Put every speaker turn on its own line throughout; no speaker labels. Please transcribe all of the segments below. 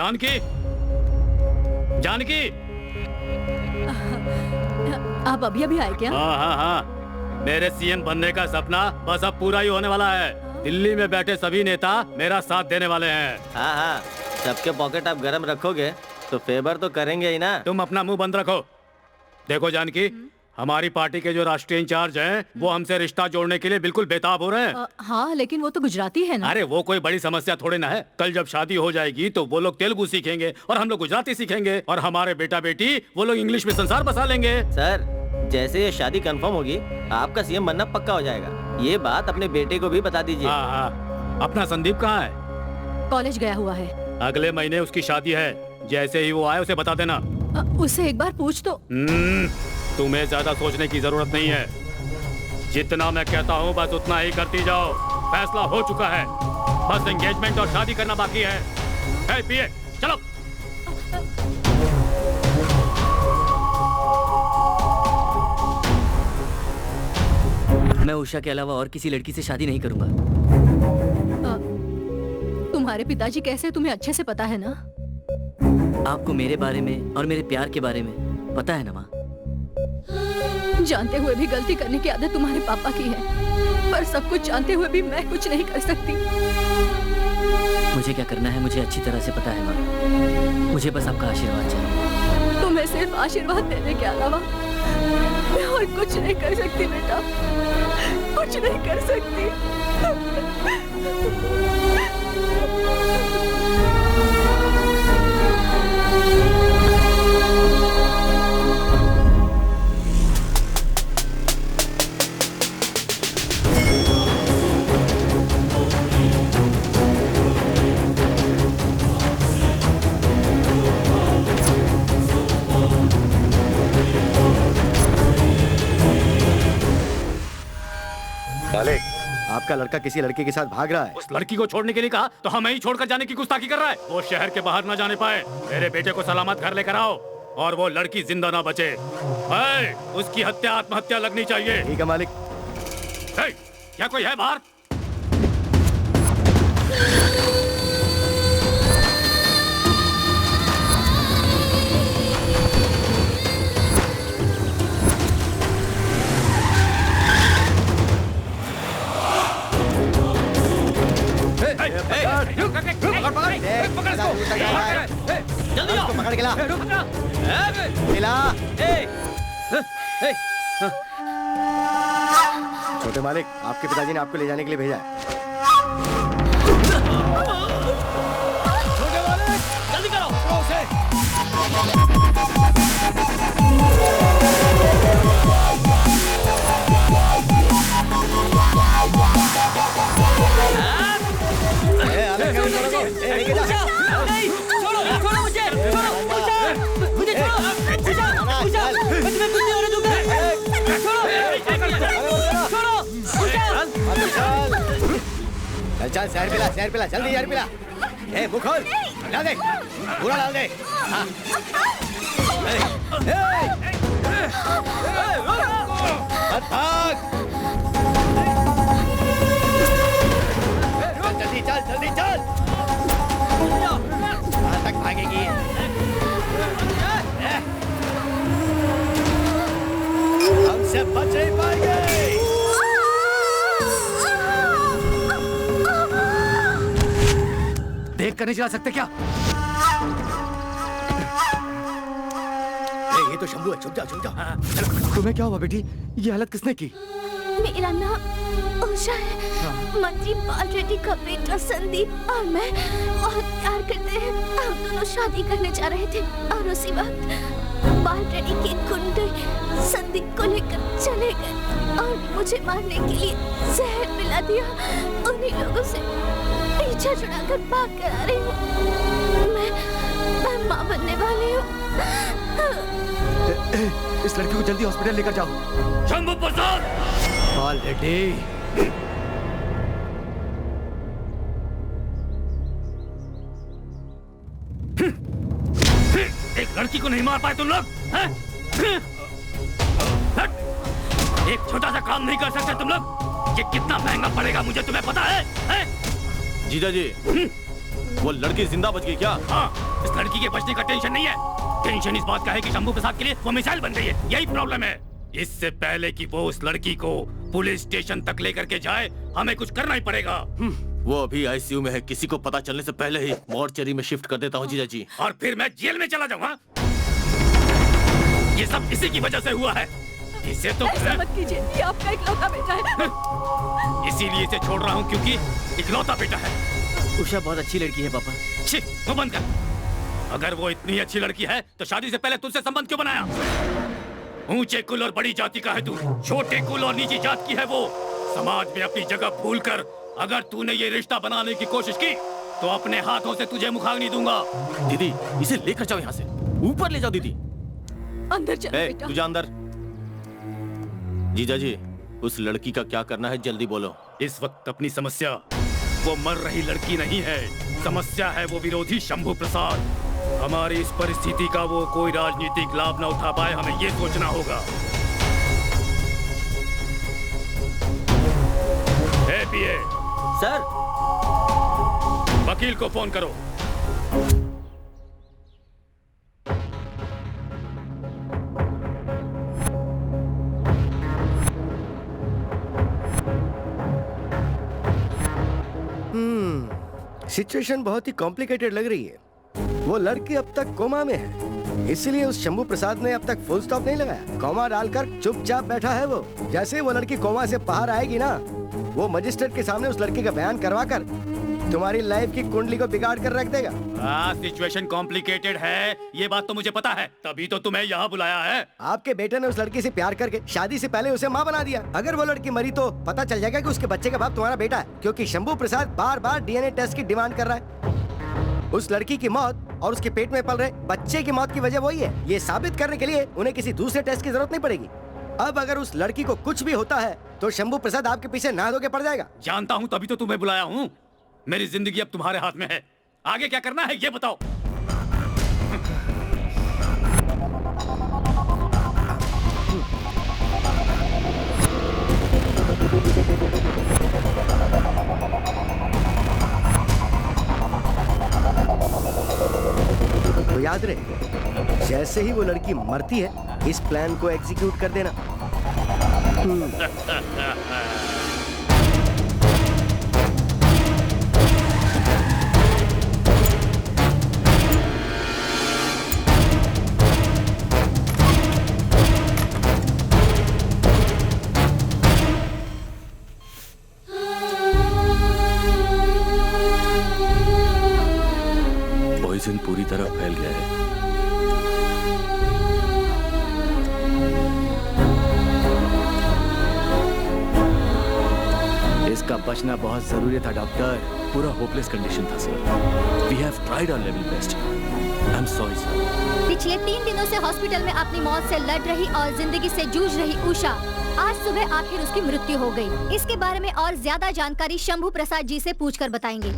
जानकी, जानकी,
आप अभी अभी आए क्या?
हाँ हाँ हाँ, मेरे सीएम बनने का सपना बस अब पूरा ही होने वाला है। दिल्ली में बैठे सभी नेता मेरा साथ देने वाले हैं।
हाँ हाँ, सबके पॉकेट आप गरम रखोगे तो फेवर तो करेंगे ही ना।
तुम अपना मुंह बंद रखो। देखो जानकी, हमारी पार्टी के जो राष्ट्रीय इंचार्ज हैं, वो हमसे रिश्ता जोड़ने के लिए बिल्कुल बेताब हो रहे हैं।
हाँ, लेकिन वो तो गुजराती है ना।
अरे वो कोई बड़ी समस्या थोड़ी ना है। कल जब शादी हो जाएगी तो वो लोग तेलुगु सीखेंगे और हम लोग गुजराती सीखेंगे, और हमारे बेटा बेटी वो लोग इंग्लिश में संसार बसा लेंगे।
सर, जैसे ये शादी कंफर्म होगी आपका सीएम बनना पक्का हो जाएगा। ये बात अपने बेटे को भी बता दीजिए।
हाँ हाँ। अपना संदीप कहाँ है?
कॉलेज गया हुआ है।
अगले महीने उसकी शादी है। जैसे ही वो आए उसे बता देना।
उससे एक बार पूछ तो।
तुम्हें ज्यादा सोचने की जरूरत नहीं है। जितना मैं कहता हूँ बस उतना ही करती जाओ। फैसला हो चुका है, बस एंगेजमेंट और शादी करना बाकी है। ए, पिए, चलो।
मैं उषा के अलावा और किसी लड़की से शादी नहीं करूंगा।
तुम्हारे पिताजी कैसे तुम्हें अच्छे से पता है ना?
आपको मेरे बारे में और मेरे प्यार के बारे में पता है ना माँ?
जानते हुए भी गलती करने की आदत तुम्हारे पापा की है, पर सब कुछ जानते हुए भी मैं कुछ नहीं कर सकती।
मुझे क्या करना है मुझे अच्छी तरह से पता है माँ। मुझे बस आपका आशीर्वाद चाहिए।
तुम्हें सिर्फ आशीर्वाद देने के अलावा मैं और कुछ नहीं कर सकती बेटा, कुछ नहीं कर सकती।
मालिक, आपका लड़का किसी लड़के के साथ भाग रहा है।
उस लड़की को छोड़ने के लिए कहा तो हमें ही छोड़कर जाने की गुस्ताखी कर रहा है। वो शहर के बाहर न जाने पाए। मेरे बेटे को सलामत घर लेकर आओ और वो लड़की जिंदा ना बचे। उसकी हत्या आत्महत्या लगनी चाहिए।
ठीक है मालिक।
क्या कोई है बाहर?
जल्दी आओ, पकड़ के ला। छोटे मालिक, आपके पिताजी ने आपको ले जाने के लिए भेजा है।
छोटे मालिक, जल्दी करो।
चल शहर पिला, शहर पिला, जल्दी शहर पिला। ए मुंह खोल, डाल दे, पूरा डाल दे। हाँ। मत भाग। जल्दी चल, जल्दी चल। कहाँ तक भागेगी? हमसे बच नहीं पाएंगे।
देख कर नहीं चला सकते क्या?
ये तो शंभू है, छुप जा, छुप जा।
तुम्हें क्या हुआ बेटी? ये हालत किसने की?
मेरा नाम उषा है। मंत्री पाल रेड्डी का बेटा संदीप और मैं बहुत प्यार करते हैं। हम दोनों शादी करने जा रहे थे और उसी वक्त पाल रेड्डी के गुंडे संदीप को लेकर चले गए और मुझे मारने के लिए जहर पिला दिया। उन्हीं लोगों से पीछा छुड़ाकर भाग कर आ रही हूँ। मैं माँ बनने वाली हूँ।
इस लड़की को जल्दी हॉस्पिटल लेकर जाओ। शंभू प्रसाद! पाल रेड्डी! एक लड़की को नहीं मार पाए तुम लोग? एक छोटा सा काम नहीं कर सकते तुम लोग? ये कितना महंगा पड़ेगा मुझे तुम्हें पता है?
जीजा जी, वो लड़की जिंदा बच गई क्या?
हाँ, इस लड़की के बचने का टेंशन नहीं है। टेंशन इस बात का है कि शंभू प्रसाद के लिए वो मिसाइल बन गई है। यही प्रॉब्लम है। इससे पहले कि वो उस लड़की को पुलिस स्टेशन तक लेकर के जाए, हमें कुछ करना ही पड़ेगा।
वो अभी आईसीयू में है। किसी को पता चलने से पहले ही मॉर्चरी में शिफ्ट कर देता हूँ जीजा जी।
और फिर मैं जेल में चला जाऊंगा। ये सब इसी की वजह से हुआ है। इसे तो
ऐसा मत कीजिए, ये आपका इकलौता बेटा है।
इसीलिए इसे छोड़ रहा हूँ क्योंकि इकलौता बेटा है।
उषा बहुत अच्छी लड़की है पापा।
छी, वो बंद कर। अगर वो इतनी अच्छी लड़की है तो शादी से पहले तुझसे संबंध क्यों बनाया? ऊंचे कुल और बड़ी जाति का है तू, छोटे कुल और नीची जात की है वो। समाज में अपनी जगह भूलकर अगर तूने ये रिश्ता बनाने की कोशिश की तो अपने हाथों से तुझे मुखाग्नि दूंगा।
दीदी, इसे लेकर जाओ यहाँ से। ऊपर ले जाओ दीदी।
अंदर चलो बेटा।
तू जा अंदर। जीजा जी, उस लड़की का क्या करना है जल्दी बोलो।
इस वक्त अपनी समस्या वो मर रही लड़की नहीं है, समस्या है वो विरोधी शंभू प्रसाद। हमारी इस परिस्थिति का वो कोई राजनीतिक लाभ न उठा पाए, हमें ये सोचना होगा। पीए
सर,
वकील को फोन करो।
सिचुएशन बहुत ही कॉम्प्लिकेटेड लग रही है। वो लड़की अब तक कोमा में है, इसलिए उस शंभू प्रसाद ने अब तक फुल स्टॉप नहीं लगाया। कोमा डालकर चुपचाप बैठा है वो। जैसे वो लड़की कोमा से बाहर आएगी ना, वो मजिस्ट्रेट के सामने उस लड़की का बयान करवाकर तुम्हारी लाइफ की कुंडली को बिगाड़ कर रख देगा।
सिचुएशन कॉम्प्लिकेटेड है, ये बात तो मुझे पता है, तभी तो तुम्हें यहाँ बुलाया है।
आपके बेटे ने उस लड़की से प्यार करके शादी से पहले उसे माँ बना दिया। अगर वो लड़की मरी तो पता चल जाएगा कि उसके बच्चे का बाप तुम्हारा बेटा है, क्योंकि शंभू प्रसाद बार बार डीएनए टेस्ट की डिमांड कर रहा है। उस लड़की की मौत और उसके पेट में पल रहे बच्चे की मौत की वजह वही है। ये साबित करने के लिए उन्हें किसी दूसरे टेस्ट की जरूरत नहीं पड़ेगी। अब अगर उस लड़की को कुछ भी होता है तो शंभू प्रसाद आपके पीछे नहा धो के पड़ जाएगा।
जानता हूँ, तभी तो तुम्हें बुलाया हूँ। मेरी जिंदगी अब तुम्हारे हाथ में है, आगे क्या करना है ये बताओ।
तो याद रहे, जैसे ही वो लड़की मरती है इस प्लान को एग्जीक्यूट कर देना।
पॉइजन पूरी तरह फैल गया है।
इसका बचना बहुत जरूरी था डॉक्टर। पूरा होपलेस कंडीशन था sir. We have tried our level best. I am sorry sir.
पिछले 3 दिनों से हॉस्पिटल में अपनी मौत से लड़ रही और जिंदगी से जूझ रही उषा, आज सुबह आखिर उसकी मृत्यु हो गई। इसके बारे में और ज्यादा जानकारी शंभू प्रसाद जी से पूछकर बताएंगे।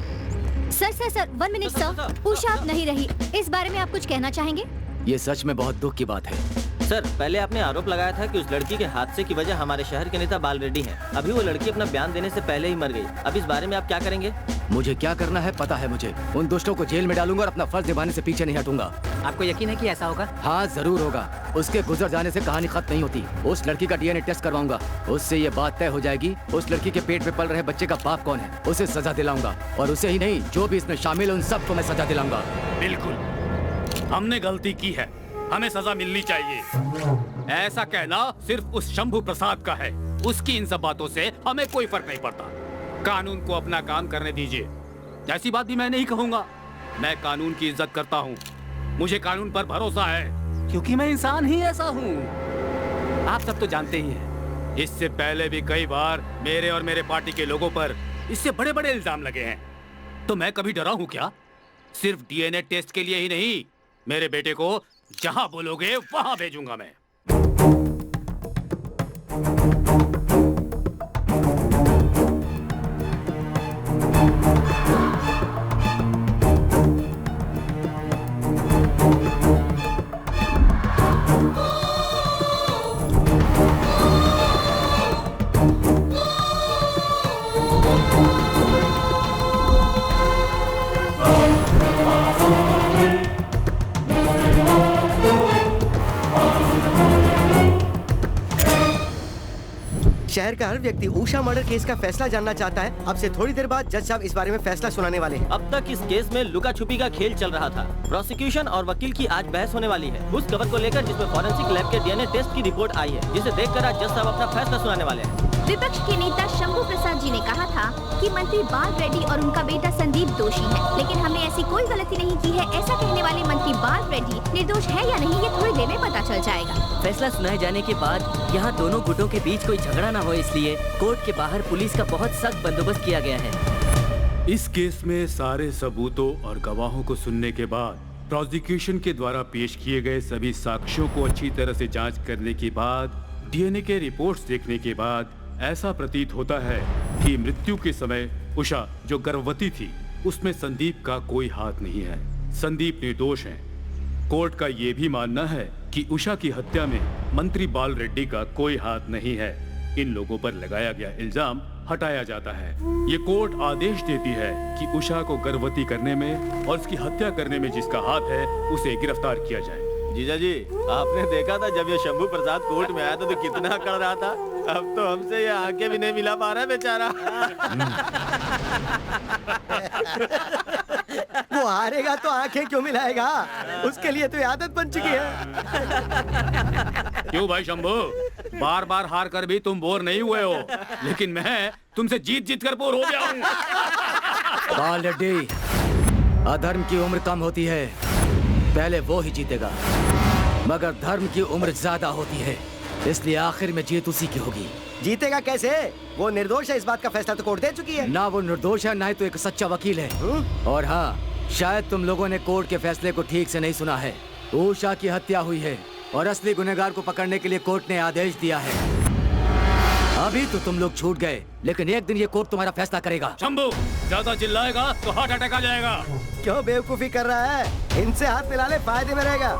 सर 1 मिनट सर, उषा आप नहीं रही, इस बारे में आप कुछ कहना चाहेंगे?
ये सच में बहुत दुख की बात है।
सर, पहले आपने आरोप लगाया था कि उस लड़की के हादसे की वजह हमारे शहर के नेता बाल रेड्डी हैं। अभी वो लड़की अपना बयान देने से पहले ही मर गई। अब इस बारे में आप क्या करेंगे?
मुझे क्या करना है पता है मुझे। उन दुष्टों को जेल में डालूंगा और अपना फर्ज निभाने से पीछे नहीं हटूंगा।
आपको यकीन है कि ऐसा होगा?
हाँ जरूर होगा। उसके गुजर जाने से कहानी खत्म नहीं होती। उस लड़की का डीएनए टेस्ट करवाऊंगा, उससे ये बात तय हो जाएगी उस लड़की के पेट में पल रहे बच्चे का बाप कौन है। उसे सजा दिलाऊंगा, और उसे ही नहीं जो भी इसमें शामिल है उन सबको मैं सजा दिलाऊंगा।
बिल्कुल, हमने गलती की है, हमें सजा मिलनी चाहिए। ऐसा कहना सिर्फ उस शंभू प्रसाद का है। उसकी इन सब बातों से हमें कोई फर्क नहीं पड़ता। कानून को अपना काम करने दीजिए। ऐसी बात भी मैं नहीं कहूंगा। मैं कानून की इज्जत करता हूँ, मुझे कानून पर भरोसा है, क्योंकि मैं इंसान ही ऐसा हूँ। आप सब तो जानते ही हैं, इससे पहले भी कई बार मेरे और मेरे पार्टी के लोगों पर इससे बड़े बड़े इल्जाम लगे हैं। तो मैं कभी डरा हूँ क्या? सिर्फ डीएनए टेस्ट के लिए ही नहीं, मेरे बेटे को जहां बोलोगे वहां भेजूंगा मैं।
शहर का हर व्यक्ति उषा मर्डर केस का फैसला जानना चाहता है। अब से थोड़ी देर बाद जज साहब इस बारे में फैसला सुनाने वाले हैं।
अब तक इस केस में लुका छुपी का खेल चल रहा था। प्रोसिक्यूशन और वकील की आज बहस होने वाली है उस खबर को लेकर जिसमें फॉरेंसिक लैब के डीएनए टेस्ट की रिपोर्ट आई है, जिसे देखकर आज जज साहब अपना फैसला सुनाने वाले हैं।
विपक्ष के नेता शंभू प्रसाद जी ने कहा था कि मंत्री बाल रेड्डी और उनका बेटा संदीप दोषी है, लेकिन हमने ऐसी कोई गलती नहीं की है। ऐसा कहने वाले मंत्री बाल रेड्डी निर्दोष है या नहीं, ये थोड़ी देर में पता चल जाएगा।
फैसला सुनाए जाने के बाद यहाँ दोनों गुटों के बीच कोई झगड़ा न हो, इसलिए कोर्ट के बाहर पुलिस का बहुत सख्त बंदोबस्त किया गया है।
इस केस में सारे सबूतों और गवाहों को सुनने के बाद प्रोसिक्यूशन के द्वारा पेश किए गए सभी साक्ष्यों को अच्छी तरह से जांच करने के बाद डीएनए के रिपोर्ट्स देखने के बाद ऐसा प्रतीत होता है कि मृत्यु के समय उषा जो गर्भवती थी उसमें संदीप का कोई हाथ नहीं है। संदीप निर्दोष है। कोर्ट का ये भी मानना है कि उषा की हत्या में मंत्री बाल रेड्डी का कोई हाथ नहीं है। इन लोगों पर लगाया गया इल्जाम हटाया जाता है। ये कोर्ट आदेश देती है कि उषा को गर्भवती करने में और उसकी हत्या करने में जिसका हाथ है उसे गिरफ्तार किया जाए।
जीजा जी, आपने देखा था जब ये शंभू प्रसाद कोर्ट में आया था तो कितना अकड़ रहा था। अब तो हमसे ये आंखें भी नहीं मिला पा रहा है बेचारा।
वो हारेगा तो आंखें क्यों मिलाएगा? उसके लिए तो आदत बन चुकी है।
क्यों भाई शंभू, बार बार हार कर भी तुम बोर नहीं हुए हो, लेकिन मैं तुमसे जीत जीत कर बोर हो गया हूँ।
बाल रेड्डी, अधर्म की उम्र कम होती है, पहले वो ही जीतेगा, मगर धर्म की उम्र ज्यादा होती है, इसलिए आखिर में जीत उसी की होगी।
जीतेगा कैसे? वो निर्दोष है, इस बात का फैसला तो कोर्ट दे चुकी है।
ना वो निर्दोष है, ना ही तो एक सच्चा वकील है। और हाँ, शायद तुम लोगों ने कोर्ट के फैसले को ठीक से नहीं सुना है। उषा की हत्या हुई है और असली गुनहगार को पकड़ने के लिए कोर्ट ने आदेश दिया है। अभी तो तुम लोग छूट गए, लेकिन एक दिन ये कोर्ट तुम्हारा फैसला करेगा।
शंभू, ज्यादा चिल्लाएगा तो हार्ट अटैक आ जाएगा।
क्यों बेवकूफी कर रहा है? इनसे हाथ मिला ले, फायदे में रहेगा।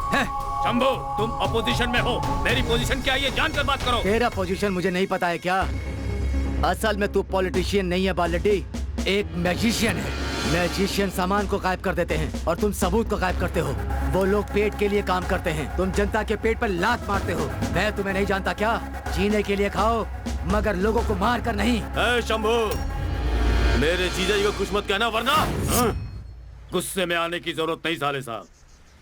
शंभू, तुम अपोजिशन में हो, मेरी पोजीशन क्या है ये जानकर बात करो।
तेरा पोजीशन मुझे नहीं पता है क्या? असल में तू पॉलिटिशियन नहीं है बाल रेड्डी, एक मैजिशियन है। मैजिशियन सामान को गायब कर देते हैं और तुम सबूत को गायब करते हो। वो लोग पेट के लिए काम करते हैं, तुम जनता के पेट पर लात मारते हो। मैं तुम्हें नहीं जानता क्या? जीने के लिए खाओ, मगर लोगों को मार कर नहीं।
शंभू, मेरे जीजा जी को कुछ मत कहना, वरना गुस्से में आने की जरूरत नहीं साले साहब।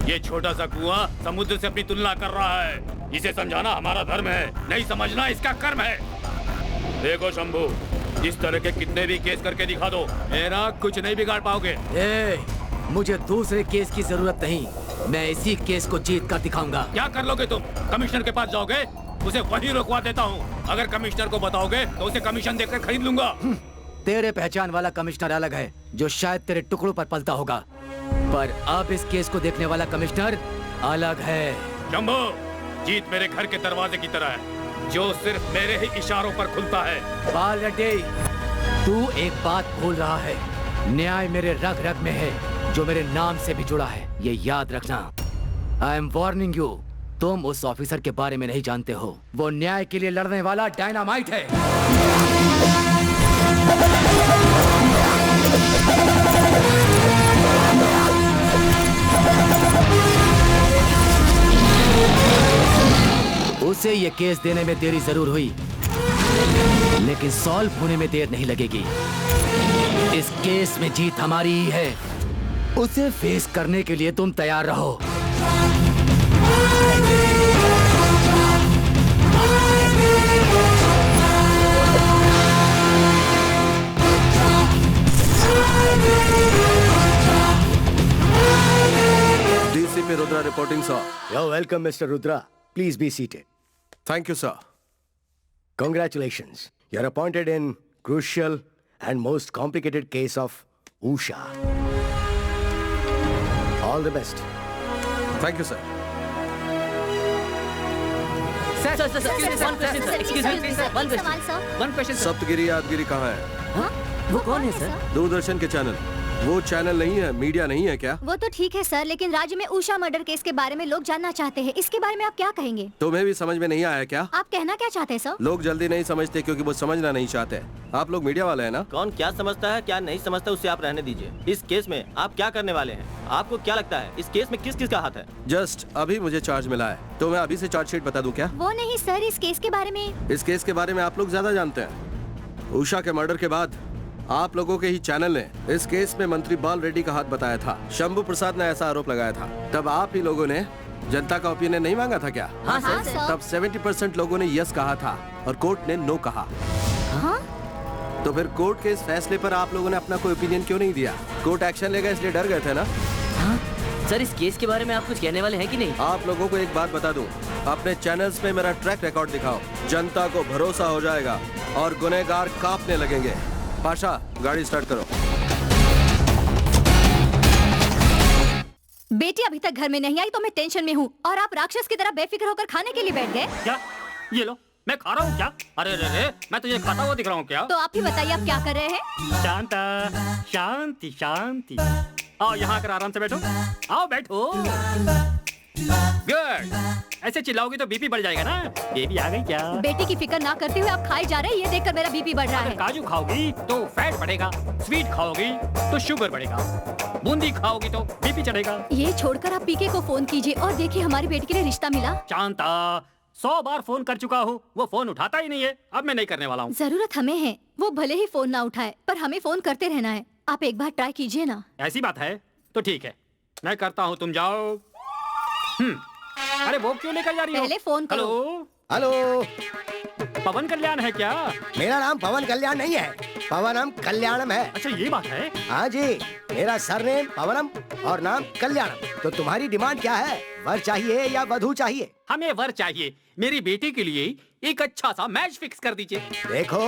ये छोटा सा कुआं समुद्र से अपनी तुलना कर रहा है। इसे समझाना हमारा धर्म है, नहीं समझना इसका कर्म है। देखो शंभू, इस तरह के कितने भी केस करके दिखा दो, मेरा कुछ नहीं बिगाड़ पाओगे।
मुझे दूसरे केस की जरूरत नहीं, मैं इसी केस को जीत कर दिखाऊंगा।
क्या कर लोगे तुम? कमिश्नर के पास जाओगे? उसे वहीं रुकवा देता हूँ। अगर कमिश्नर को बताओगे तो उसे कमीशन देकर खरीद लूंगा।
तेरे पहचान वाला कमिश्नर अलग है, जो शायद तेरे टुकड़ों पर पलता होगा, पर अब इस केस को देखने वाला कमिश्नर अलग है।
शंभू, जीत मेरे घर के दरवाजे की तरह है, जो सिर्फ मेरे ही इशारों पर खुलता है।
बाल रेड्डी, तू एक बात भूल रहा है। न्याय मेरे रग रग में है, जो मेरे नाम से भी जुड़ा है, ये याद रखना। आई एम वार्निंग यू, तुम उस ऑफिसर के बारे में नहीं जानते हो। वो न्याय के लिए लड़ने वाला डायनामाइट है। उसे ये केस देने में देरी जरूर हुई, लेकिन सॉल्व होने में देर नहीं लगेगी। इस केस में जीत हमारी ही है। उसे फेस करने के लिए तुम तैयार रहो।
DCP Rudra reporting, sir.
You're welcome, Mr. Rudra. Please be seated.
Thank you, sir.
Congratulations. You're appointed in crucial and most complicated case of Usha. All the best.
Thank you, sir.
One question.
Saptagiri Yadagiri कहाँ है?
वो कौन है sir?
Doordarshan के channel वो channel नहीं है, media नहीं है क्या?
वो तो ठीक है सर, लेकिन राज्य में उषा मर्डर केस के बारे में लोग जानना चाहते हैं। इसके बारे में आप क्या कहेंगे?
तुम्हें भी समझ में नहीं आया क्या?
आप कहना क्या चाहते हैं सर?
लोग जल्दी नहीं समझते क्योंकि वो समझना नहीं चाहते। आप लोग मीडिया वाले हैं ना?
कौन क्या समझता है क्या नहीं समझता उससे आप रहने दीजिए। इस केस में आप क्या करने वाले हैं? आपको क्या लगता है इस केस में किस किस का हाथ है?
जस्ट अभी मुझे चार्ज मिला है, तो मैं अभी से चार्जशीट बता दूं क्या?
वो नहीं सर, इस केस के बारे में।
इस केस के बारे में आप लोग ज्यादा जानते हैं। उषा के मर्डर के बाद आप लोगों के ही चैनल ने इस केस में मंत्री बाल रेड्डी का हाथ बताया था। शंभू प्रसाद ने ऐसा आरोप लगाया था। तब आप ही लोगों ने जनता का ओपिनियन नहीं मांगा था क्या?
हाँ
हाँ,
सर।
सर।
तब 70% लोगों ने यस कहा था और कोर्ट ने नो कहा।
हाँ?
तो फिर कोर्ट के इस फैसले पर आप लोगों ने अपना कोई ओपिनियन क्यों नहीं दिया? कोर्ट एक्शन लेगा इसलिए डर गए थे ना?
हाँ सर, इस केस के बारे में आप कुछ कहने वाले हैं कि नहीं?
आप लोगों को एक बात बता दूं, अपने चैनल्स पे मेरा ट्रैक रिकॉर्ड दिखाओ, जनता को भरोसा हो जाएगा और गुनहगार कांपने लगेंगे। पाशा, गाड़ी स्टार्ट करो।
बेटी अभी तक घर में नहीं आई तो मैं टेंशन में हूँ, और आप राक्षस की तरह बेफिक्र होकर खाने के लिए बैठ गए।
क्या? ये लो, मैं खा रहा हूँ क्या? अरे रे रे, मैं तुझे खाता हुआ दिख रहा हूँ क्या?
तो आप ही बताइए आप क्या कर रहे हैं?
शांता, शांति शांति। आओ यहाँ आकर आराम से बैठो। आओ बैठो। गुड। ऐसे चिल्लाओगी तो बीपी बढ़ जाएगा ना। बेबी आ गई क्या?
बेटी की फिक्र ना करते हुए आप खाए जा रहे हैं, ये देखकर मेरा बीपी बढ़ रहा
अगर
है।
काजू खाओगी तो फैट बढ़ेगा, स्वीट खाओगी तो शुगर बढ़ेगा, बूंदी खाओगी तो बीपी चढ़ेगा।
ये छोड़कर आप पीके को फोन कीजिए और देखिए हमारी बेटी के लिए रिश्ता मिला।
शांता, 100 बार फोन कर चुका हूँ, वो फोन उठाता ही नहीं है। अब मैं नहीं करने वाला हूँ।
जरूरत हमें है, वो भले ही फोन ना उठाए पर हमें फोन करते रहना है। आप एक बार ट्राई कीजिए ना।
ऐसी बात है तो ठीक है, मैं करता हूँ, तुम जाओ। अरे वो क्यों लेकर जा रही हो?
पहले फोन करो।
हेलो,
हेलो,
पवन कल्याण है क्या?
मेरा नाम पवन कल्याण नहीं है, पवनम कल्याणम है।
अच्छा ये बात है।
हाँ जी, मेरा सरनेम पवनम और नाम कल्याणम। तो तुम्हारी डिमांड क्या है? वर चाहिए या वधू चाहिए?
हमें वर चाहिए। मेरी बेटी के लिए एक अच्छा सा मैच फिक्स कर दीजिए।
देखो,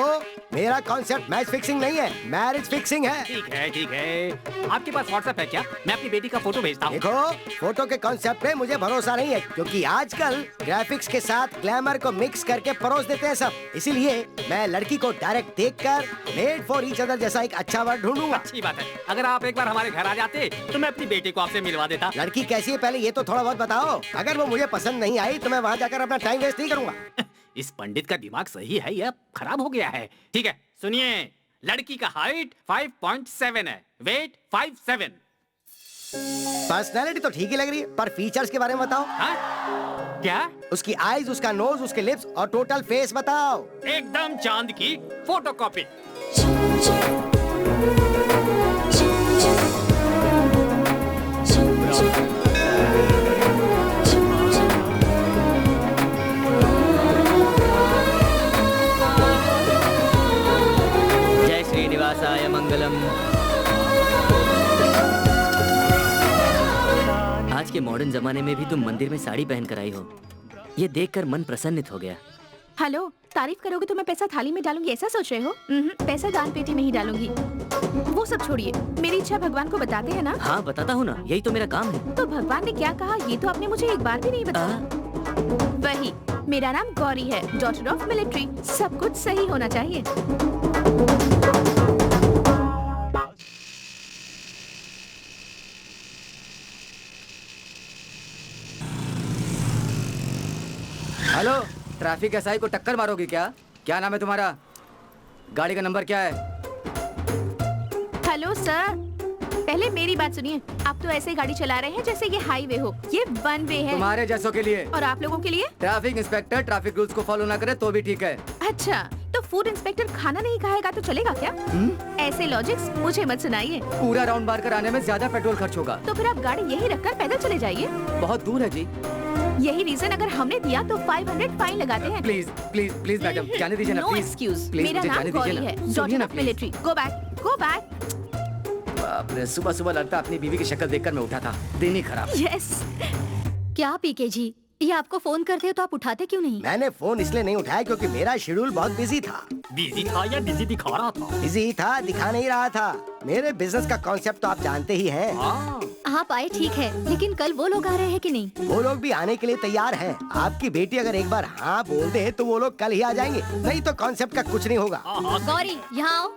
मेरा कॉन्सेप्ट मैच फिक्सिंग नहीं है, मैरिज फिक्सिंग है।
ठीक है ठीक है। आपके पास व्हाट्सएप है क्या? मैं अपनी बेटी का फोटो भेजता हूँ।
देखो, फोटो के कॉन्सेप्ट पे मुझे भरोसा नहीं है, क्योंकि आजकल ग्राफिक्स के साथ ग्लैमर को मिक्स करके परोस देते हैं सब। इसीलिए मैं लड़की को डायरेक्ट देखकर मेड फॉर ईच अदर जैसा एक अच्छा वर्ड ढूंढूंगा।
अच्छी बात है। अगर आप एक बार हमारे घर आ जाते तो मैं अपनी बेटी को आपसे मिलवा देता।
लड़की कैसी है पहले ये तो थोड़ा बहुत बताओ। अगर वो मुझे पसंद नहीं आई तो मैं वहाँ जाकर अपना टाइम वेस्ट नहीं करूंगा।
इस पंडित का दिमाग सही है या खराब हो गया है? ठीक है, सुनिए, लड़की का हाइट 5.7 है, वेट 5'7".
पर्सनैलिटी तो ठीक ही लग रही है, पर फीचर्स के बारे में बताओ।
हाँ? क्या?
उसकी आईज, उसका नोज, उसके लिप्स और टोटल फेस बताओ।
एकदम चांद की फोटोकॉपी।
जय श्रीनिवासाय मंगलम। आज के मॉडर्न जमाने में भी तुम मंदिर में साड़ी पहन कर आई हो, ये देखकर मन प्रसन्नित हो गया।
हेलो, तारीफ करोगे तो मैं पैसा थाली में डालूंगी ऐसा सोच रहे हो? पैसा दान पेटी में ही डालूंगी। वो सब छोड़िए, मेरी इच्छा भगवान को बताते हैं ना?
हाँ बताता हूँ ना, यही तो मेरा काम है।
तो भगवान ने क्या कहा ये तो आपने मुझे एक बार भी नहीं बताया। वही, मेरा नाम गौरी है, डॉटर ऑफ मिलिट्री। सब कुछ सही होना चाहिए।
हेलो, ट्रैफिक एसआई को टक्कर मारोगी क्या? क्या नाम है तुम्हारा? गाड़ी का नंबर क्या है?
हेलो सर, पहले मेरी बात सुनिए। आप तो ऐसे गाड़ी चला रहे हैं जैसे ये हाईवे हो। ये वन वे है।
तुम्हारे जैसों के लिए।
और आप लोगों के लिए?
ट्रैफिक इंस्पेक्टर ट्रैफिक रूल्स को फॉलो ना करे तो भी ठीक है।
अच्छा, तो फूड इंस्पेक्टर खाना नहीं खाएगा तो चलेगा क्या? ऐसे लॉजिक्स मुझे मत सुनाइए।
पूरा राउंड मार कर आने में ज्यादा पेट्रोल खर्च होगा।
तो फिर आप गाड़ी यही रखकर पैदल चले जाइए।
बहुत दूर है जी।
यही रीजन अगर हमने दिया तो 500 फाइन लगाते हैं।
प्लीज प्लीज प्लीज मैडम, जाने दीजिए ना
नो
प्लीज।
एक्सक्यूज।
प्लीज
मेरा
मुझे
नाम
जाने
गौरी
दीजिए
है,
ना। सुनिए
डॉटर
ना
of
please.
Military. Go back, go back.
बाप रे, सुबह सुबह लगता अपनी बीवी की शक्ल देखकर मैं उठा था। दिन ही खराब।
यस।
क्या पीके जी, ये आपको फोन करते हो तो आप उठाते क्यों नहीं?
मैंने फोन इसलिए नहीं उठाया क्योंकि मेरा शेड्यूल बहुत बिजी था।
बिजी था या बिजी दिखा रहा था?
बिजी था, दिखा नहीं रहा था। मेरे बिजनेस का कॉन्सेप्ट तो आप जानते ही हैं।
आप आए ठीक है, लेकिन कल वो लोग आ रहे हैं कि नहीं?
वो लोग भी आने के लिए तैयार हैं। आपकी बेटी अगर एक बार हाँ बोल दे तो वो लोग कल ही आ जाएंगे, नहीं तो कॉन्सेप्ट का कुछ नहीं होगा।
गौरी यहाँ आओ।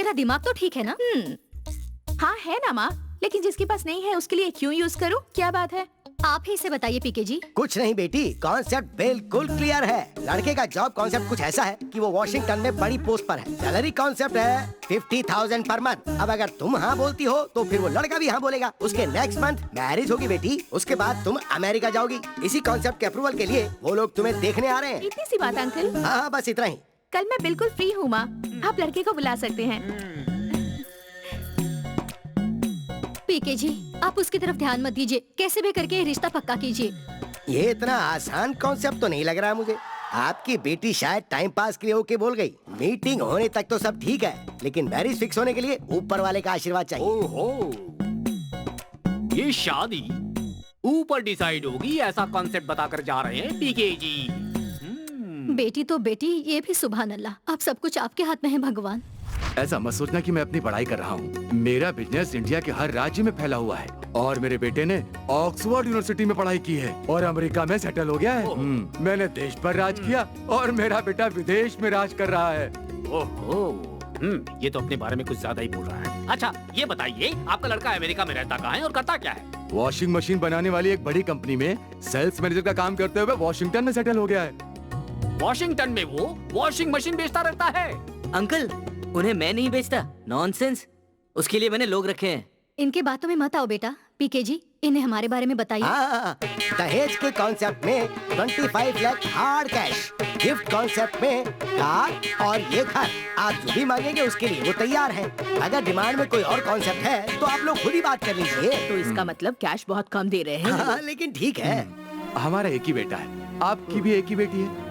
तेरा दिमाग तो ठीक है ना?
हाँ है ना माँ, लेकिन जिसके पास नहीं है उसके लिए क्यों यूज करूँ? क्या बात है?
आप ही इसे बताइए पीके जी।
कुछ नहीं बेटी, कॉन्सेप्ट बिल्कुल क्लियर है। लड़के का जॉब कॉन्सेप्ट कुछ ऐसा है कि वो वॉशिंगटन में बड़ी पोस्ट पर है। सैलरी कॉन्सेप्ट है 50,000 पर मंथ। अब अगर तुम हाँ बोलती हो तो फिर वो लड़का भी हाँ बोलेगा। उसके नेक्स्ट मंथ मैरिज होगी बेटी, उसके बाद तुम अमेरिका जाओगी। इसी कॉन्सेप्ट के अप्रूवल के लिए वो लोग तुम्हें देखने आ रहे हैं।
इतनी सी बात अंकल।
हाँ बस इतना ही।
कल मैं बिल्कुल फ्री हूँ माँ, आप लड़के को बुला सकते हैं।
पीके जी, आप उसकी तरफ ध्यान मत दीजिए, कैसे भी करके ये रिश्ता पक्का कीजिए।
ये इतना आसान कॉन्सेप्ट तो नहीं लग रहा मुझे। आपकी बेटी शायद टाइम पास के लिए ओके बोल गई। मीटिंग होने तक तो सब ठीक है, लेकिन मैरिज फिक्स होने के लिए ऊपर वाले का आशीर्वाद चाहिए।
ओहो, ये शादी ऊपर डिसाइड होगी ऐसा कॉन्सेप्ट बताकर जा रहे हैं पीके जी।
बेटी तो बेटी, ये भी सुभान अल्लाह। अब सब कुछ आपके हाथ में है भगवान।
ऐसा मत सोचना कि मैं अपनी पढ़ाई कर रहा हूँ। मेरा बिजनेस इंडिया के हर राज्य में फैला हुआ है और मेरे बेटे ने ऑक्सफोर्ड यूनिवर्सिटी में पढ़ाई की है और अमेरिका में सेटल हो गया है। मैंने देश पर राज किया और मेरा बेटा विदेश में राज कर रहा है।
ओहो, ये तो अपने बारे में कुछ ज्यादा ही बोल रहा है। अच्छा ये बताइए, आपका लड़का अमेरिका में रहता कहाँ है और करता क्या है?
वॉशिंग मशीन बनाने वाली एक बड़ी कंपनी में सेल्स मैनेजर का काम करते हुए वॉशिंगटन में सेटल हो गया है।
वॉशिंगटन में वो वॉशिंग मशीन बेचता रहता है?
अंकल, उन्हें मैं नहीं बेचता। नॉनसेंस, उसके लिए मैंने लोग रखे हैं।
इनके बातों में मत आओ बेटा। पीके जी, इन्हें हमारे बारे में बताइए।
दहेज के कॉन्सेप्ट में 25 lakh hard cash, gift concept में कार और ये घर। आप जो भी मांगेंगे उसके लिए वो तैयार हैं। अगर डिमांड में कोई और कॉन्सेप्ट है तो आप लोग खुद ही बात कर लीजिए।
तो इसका मतलब कैश बहुत कम दे रहे हैं।
हाँ, लेकिन ठीक है।
हमारा एक ही बेटा है, आपकी भी एक ही बेटी है।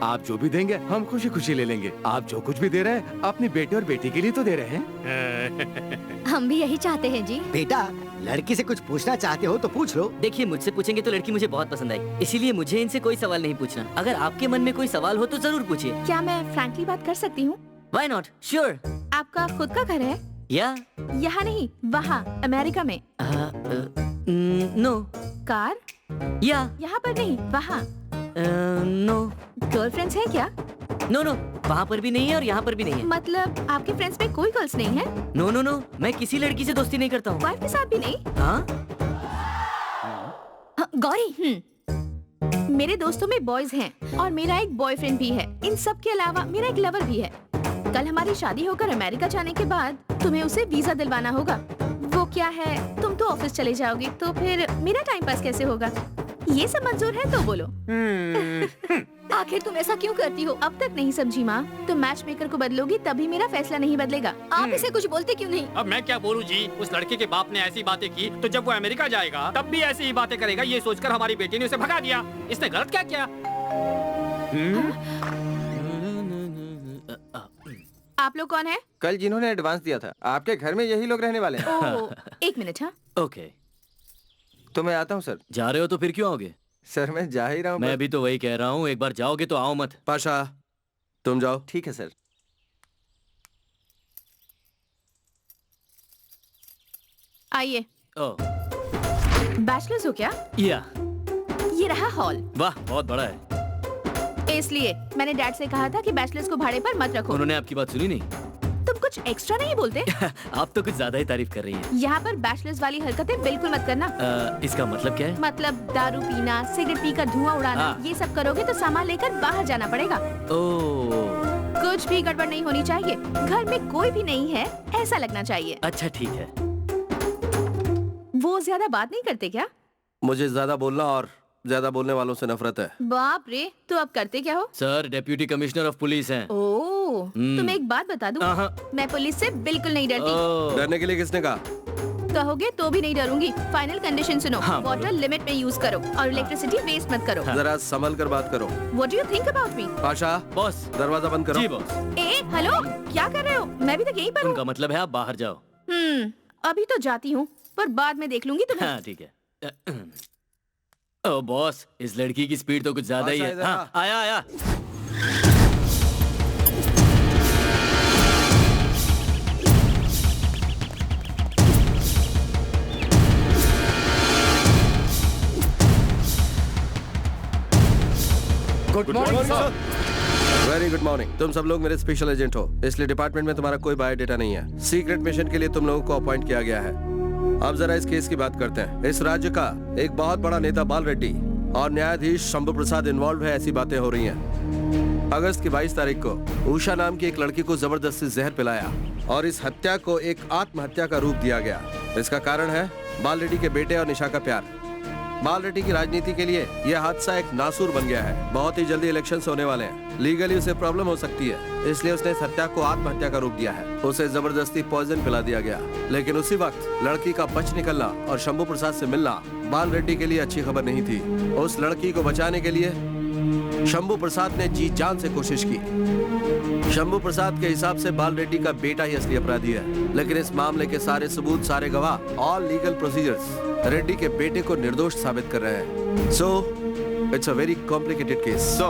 आप जो भी देंगे हम खुशी खुशी ले लेंगे। आप जो कुछ भी दे रहे हैं अपनी बेटे और बेटी के लिए तो दे रहे हैं।
हम भी यही चाहते हैं जी।
बेटा, लड़की से कुछ पूछना चाहते हो तो पूछ लो।
देखिए, मुझसे पूछेंगे तो लड़की मुझे बहुत पसंद आई, इसीलिए मुझे इनसे कोई सवाल नहीं पूछना। अगर आपके मन में कोई सवाल हो तो जरूर पूछिए।
क्या मैं फ्रैंकली बात कर सकती हूँ?
Why not? Sure.
आपका खुद का घर है?
या
यहाँ नहीं, वहाँ अमेरिका में।
नो।
कार?
या
यहाँ पर नहीं, वहाँ।
नो।
गर्लफ्रेंड्स है क्या?
नो नो, वहाँ पर भी नहीं है और यहाँ पर भी नहीं है।
मतलब आपके फ्रेंड्स में कोई गर्ल्स नहीं है?
नो नो नो, मैं किसी लड़की से दोस्ती नहीं करता हूँ।
वाइफ के साथ भी नहीं?
हाँ?
गौरी,
मेरे दोस्तों में बॉयज हैं और मेरा एक बॉयफ्रेंड भी है। इन सब के अलावा मेरा एक लवर भी है। कल हमारी शादी होकर अमेरिका जाने के बाद तुम्हें उसे वीजा दिलवाना होगा। वो क्या है, तुम तो ऑफिस चले जाओगे तो फिर मेरा टाइम पास कैसे होगा? ये सब मंजूर है तो बोलो।
आखिर तुम ऐसा क्यों करती हो?
अब तक नहीं समझी माँ, तुम मैच मेकर को बदलोगी तभी मेरा फैसला नहीं बदलेगा।
आप इसे कुछ बोलते क्यों नहीं?
अब मैं क्या बोलूं जी? उस लड़के के बाप ने ऐसी बातें की तो जब वो अमेरिका जाएगा तब भी ऐसी ही बातें करेगा। ये सोचकर हमारी बेटी ने उसे भगा दिया। इसने गलत क्या किया?
आप लोग कौन है?
कल जिन्होंने एडवांस दिया था, आपके घर में यही लोग रहने वाले हैं।
ओह, एक मिनट। हाँ,
ओके।
तो मैं आता हूँ सर।
जा रहे हो तो फिर क्यों आओगे?
सर मैं जा ही रहा हूँ।
मैं भी तो वही कह रहा हूँ, एक बार जाओगे तो आओ मत।
पाशा, तुम जाओ।
ठीक है सर।
आइए।
ओह,
बैचलर्स हो क्या?
या
ये रहा हॉल।
वाह, बहुत बड़ा है।
इसलिए मैंने डैड से कहा था कि बैचलर्स को भाड़े पर मत रखो।
उन्होंने आपकी बात सुनी नहीं?
तुम कुछ एक्स्ट्रा नहीं बोलते?
आप तो कुछ ज्यादा ही तारीफ कर रही हैं।
यहाँ पर बैचलर्स वाली हरकतें बिल्कुल मत करना।
इसका मतलब क्या है?
मतलब दारू पीना, सिगरेट पीकर धुआं उड़ाना, ये सब करोगे तो सामान लेकर बाहर जाना पड़ेगा।
ओह,
कुछ भी गड़बड़ नहीं होनी चाहिए। घर में कोई भी नहीं है ऐसा लगना चाहिए।
अच्छा ठीक है।
वो ज्यादा बात नहीं करते क्या?
मुझे ज्यादा बोलना और ज्यादा बोलने वालों से नफरत है।
बाप रे, तो अब करते क्या हो?
Sir, deputy commissioner of police हैं।
ओह, तुम्हें एक बात बता दूं, मैं पुलिस से बिल्कुल नहीं डरती।
डरने के लिए किसने कहा?
कहोगे तो भी नहीं डरूंगी। फाइनल कंडीशन सुनो,
हाँ,
वाटर लिमिट में यूज करो और इलेक्ट्रिसिटी वेस्ट मत करो।
जरा संभल कर बात करो।
What do you think about me?
Pasha,
boss.
दरवाजा बंद करो।
जी बॉस।
हेलो, क्या कर रहे हो? मैं भी तो यहीं पर हूँ।
उनका मतलब है आप बाहर जाओ।
अभी तो जाती हूँ पर बाद में देख लूंगी तुम्हें।
हाँ ठीक है। ओ बॉस, इस लड़की की स्पीड तो कुछ ज्यादा ही है। हाँ, आया आया।
Good morning sir.
Very good morning. तुम सब लोग मेरे स्पेशल एजेंट हो, इसलिए डिपार्टमेंट में तुम्हारा कोई बायोडेटा नहीं है। सीक्रेट मिशन के लिए तुम लोगों को अपॉइंट किया गया है। अब जरा इस केस की बात करते हैं। इस राज्य का एक बहुत बड़ा नेता बाल रेड्डी और न्यायाधीश शंभू प्रसाद इन्वॉल्व है, ऐसी बातें हो रही हैं। अगस्त की 22 तारीख को उषा नाम की एक लड़की को जबरदस्ती जहर पिलाया और इस हत्या को एक आत्महत्या का रूप दिया गया। इसका कारण है बाल रेड्डी के बेटे और निशा का प्यार। बाल रेड्डी की राजनीति के लिए यह हादसा एक नासूर बन गया है। बहुत ही जल्दी इलेक्शंस होने वाले हैं, लीगली उसे प्रॉब्लम हो सकती है, इसलिए उसने इस हत्या को आत्महत्या का रूप दिया है। उसे जबरदस्ती पॉइजन पिला दिया गया, लेकिन उसी वक्त लड़की का बच निकलना और शंभू प्रसाद से मिलना बाल रेड्डी के लिए अच्छी खबर नहीं थी। उस लड़की को बचाने के लिए शंभू प्रसाद ने जी जान से कोशिश की। शंभू प्रसाद के हिसाब से बाल रेड्डी का बेटा ही असली अपराधी है, लेकिन इस मामले के सारे सबूत, सारे गवाह, ऑल लीगल प्रोसीजर्स रेड्डी के बेटे को निर्दोष साबित कर रहे हैं। So it's a very complicated case.
तो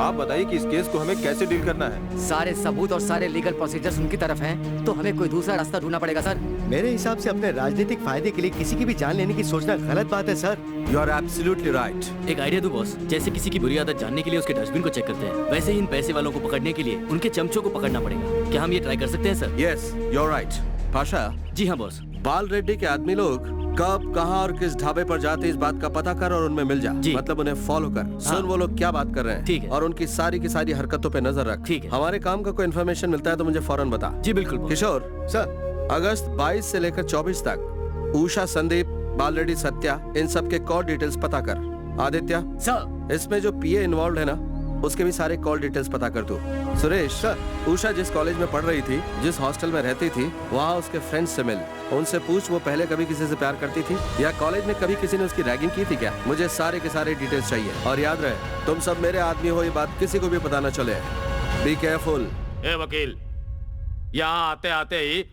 आप बताइए कि इस केस को हमें कैसे डील करना है।
सारे सबूत और सारे लीगल प्रोसीजर्स उनकी तरफ हैं, तो हमें कोई दूसरा रास्ता ढूंढना पड़ेगा सर।
मेरे हिसाब से अपने राजनीतिक फायदे के लिए किसी की भी जान लेने की सोचना गलत बात है sir.
You are absolutely right.
एक आइडिया दो बॉस, जैसे किसी की बुरी आदत जानने के लिए उसके डस्टबिन को चेक करते हैं, वैसे ही इन पैसे वालों को पकड़ने के लिए उनके चमचों को पकड़ना पड़ेगा। क्या हम ये ट्राई कर सकते हैं sir?
Yes, you are right. Pasha.
जी हाँ बॉस।
बाल रेड्डी के आदमी लोग कब, कहां और किस ढाबे पर जाते इस बात का पता कर और उनमें मिल जा। मतलब उन्हें फॉलो कर, सुन वो लोग क्या बात कर रहे हैं।
ठीक है।
और उनकी सारी की सारी हरकतों पे नजर रख।
ठीक है।
हमारे काम का कोई इन्फॉर्मेशन मिलता है तो मुझे फौरन बता।
जी बिल्कुल बॉस।
किशोर
सर,
अगस्त 22 से लेकर 24 तक उषा, संदीप, बाल रेड्डी, सत्या, इन सब के कॉल डिटेल्स पता कर। आदित्य
सर,
इसमें जो पीए इन्वॉल्व है ना, उसके भी सारे कॉल डिटेल्स पता कर तू। सुरेश सर, उषा जिस कॉलेज में पढ़ रही थी, जिस हॉस्टल में रहती थी, वहाँ उसके फ्रेंड्स से मिल। उनसे पूछ वो पहले कभी किसी से प्यार करती थी या कॉलेज में कभी किसी ने उसकी रैगिंग की थी क्या। मुझे सारे के सारे डिटेल्स चाहिए। और याद रहे, तुम सब मेरे आदमी हो, ये बात किसी को भी पता न चले। Be careful.
ए वकील, यहाँ आते आते ही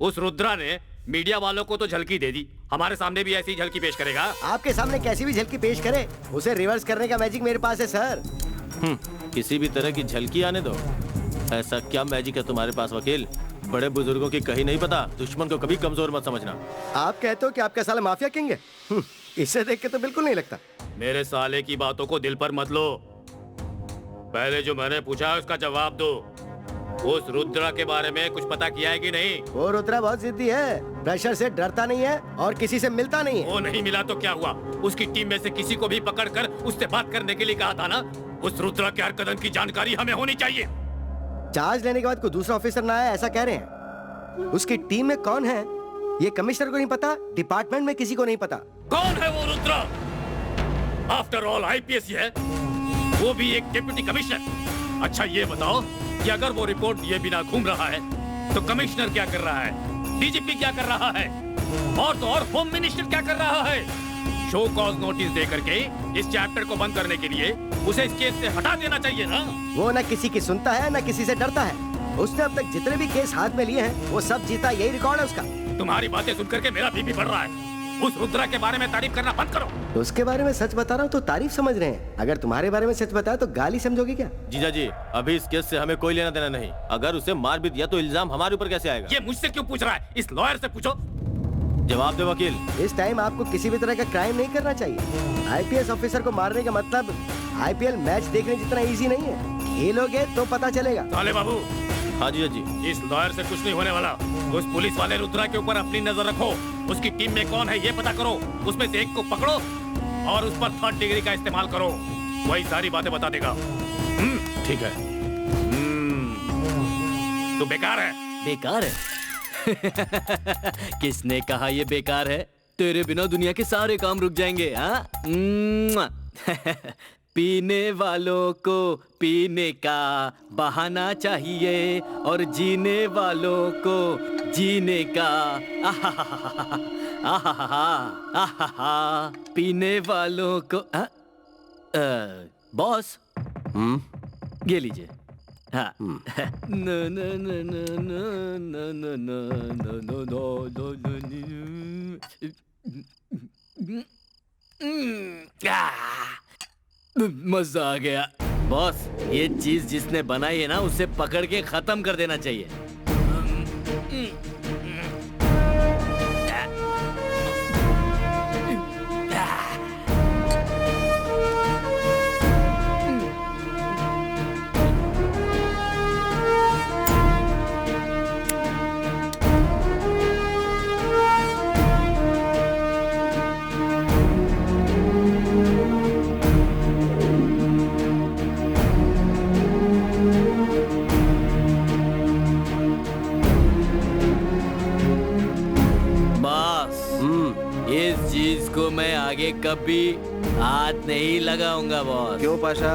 उस रुद्रा ने मीडिया वालों को तो झलकी दे दी, हमारे सामने भी ऐसी झलकी पेश करेगा?
आपके सामने कैसी भी झलकी पेश करे, उसे रिवर्स करने का मैजिक मेरे पास है सर।
किसी भी तरह की झलकी आने दो। ऐसा क्या मैजिक है तुम्हारे पास वकील? बड़े बुजुर्गों की कही नहीं पता, दुश्मन को कभी कमजोर मत समझना।
आप कहते हो कि आपका साला माफिया किंग है? इसे देख के तो बिल्कुल नहीं लगता।
मेरे साले की बातों को दिल पर मत लो, पहले जो मैंने पूछा है उसका जवाब दो। उस रुद्रा के बारे में कुछ पता किया है कि नहीं?
वो रुद्रा बहुत जिद्दी है, प्रेशर से डरता नहीं है और किसी से मिलता नहीं है।
वो नहीं मिला तो क्या हुआ? उसकी टीम में से किसी को भी पकड़कर उससे बात करने के लिए कहा था ना। उस रुद्रा के हर कदम की जानकारी हमें होनी चाहिए।
चार्ज लेने के बाद कोई दूसरा ऑफिसर ना आया ऐसा कह रहे हैं? उसकी टीम में कौन है ये कमिश्नर को नहीं पता, डिपार्टमेंट में किसी को नहीं पता।
कौन है वो रुद्रा? आफ्टर ऑल आईपीएस है, वो भी एक डिप्टी कमिश्नर। अच्छा ये बताओ कि अगर वो रिपोर्ट ये बिना घूम रहा है तो कमिश्नर क्या कर रहा है, डीजीपी क्या कर रहा है, और तो और होम मिनिस्टर क्या कर रहा है? शो कॉज नोटिस दे करके इस चैप्टर को बंद करने के लिए उसे इस केस से हटा देना चाहिए ना।
वो ना किसी की सुनता है ना किसी से डरता है। उसने अब तक जितने भी केस हाथ में लिए हैं वो सब जीता, यही रिकॉर्ड है उसका।
तुम्हारी बातें सुन करके मेरा बीपी बढ़ रहा है। उस रुद्रा के बारे में तारीफ करना बंद करो।
उसके बारे में सच बता रहा हूँ तो तारीफ समझ रहे हैं, अगर तुम्हारे बारे में सच बताया तो गाली समझोगे क्या?
जीजा जी, अभी इस केस से हमें कोई लेना देना नहीं। अगर उसे मार भी दिया तो इल्जाम हमारे ऊपर कैसे आएगा?
ये मुझसे क्यों पूछ रहा है? इस लॉयर से पूछो।
जवाब दे वकील।
इस टाइम आपको किसी भी तरह का क्राइम नहीं करना चाहिए। आईपीएस ऑफिसर को मारने का मतलब आईपीएल मैच देखने जितना इजी नहीं है। खेलोगे तो पता चलेगा।
साले बाबू।
हाँ जीजा जी।
इस लॉयर से कुछ नहीं होने वाला। उस पुलिस वाले रुद्रा के ऊपर अपनी नजर रखो, उसकी टीम में कौन है ये पता करो, उसमें से एक को पकड़ो और उस पर 3rd डिग्री का इस्तेमाल करो, वही सारी बातें बता देगा। ठीक है। तो बेकार है।
बेकार है? किसने कहा ये बेकार है? तेरे बिना दुनिया के सारे काम रुक जाएंगे। हाँ पीने वालों को पीने का बहाना चाहिए और जीने वालों को जीने का पीने वालों को बॉस ये लीजिए। हाँ no no no no no no no no no no मजा आ गया। बॉस ये चीज जिसने बनाई है ना उसे पकड़ के खत्म कर देना चाहिए। आगे कभी हाथ नहीं लगाऊंगा बॉस।
क्यों पाशा?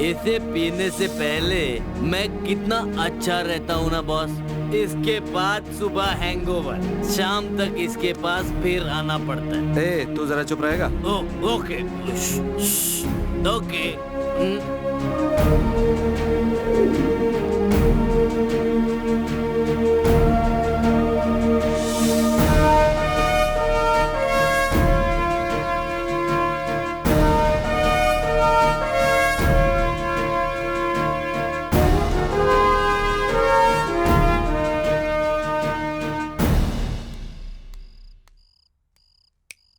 इसे पीने से पहले मैं कितना अच्छा रहता हूँ ना बॉस। इसके बाद सुबह हैंगओवर, शाम तक इसके पास फिर आना पड़ता है।
ए, तू जरा चुप रहेगा?
Okay okay.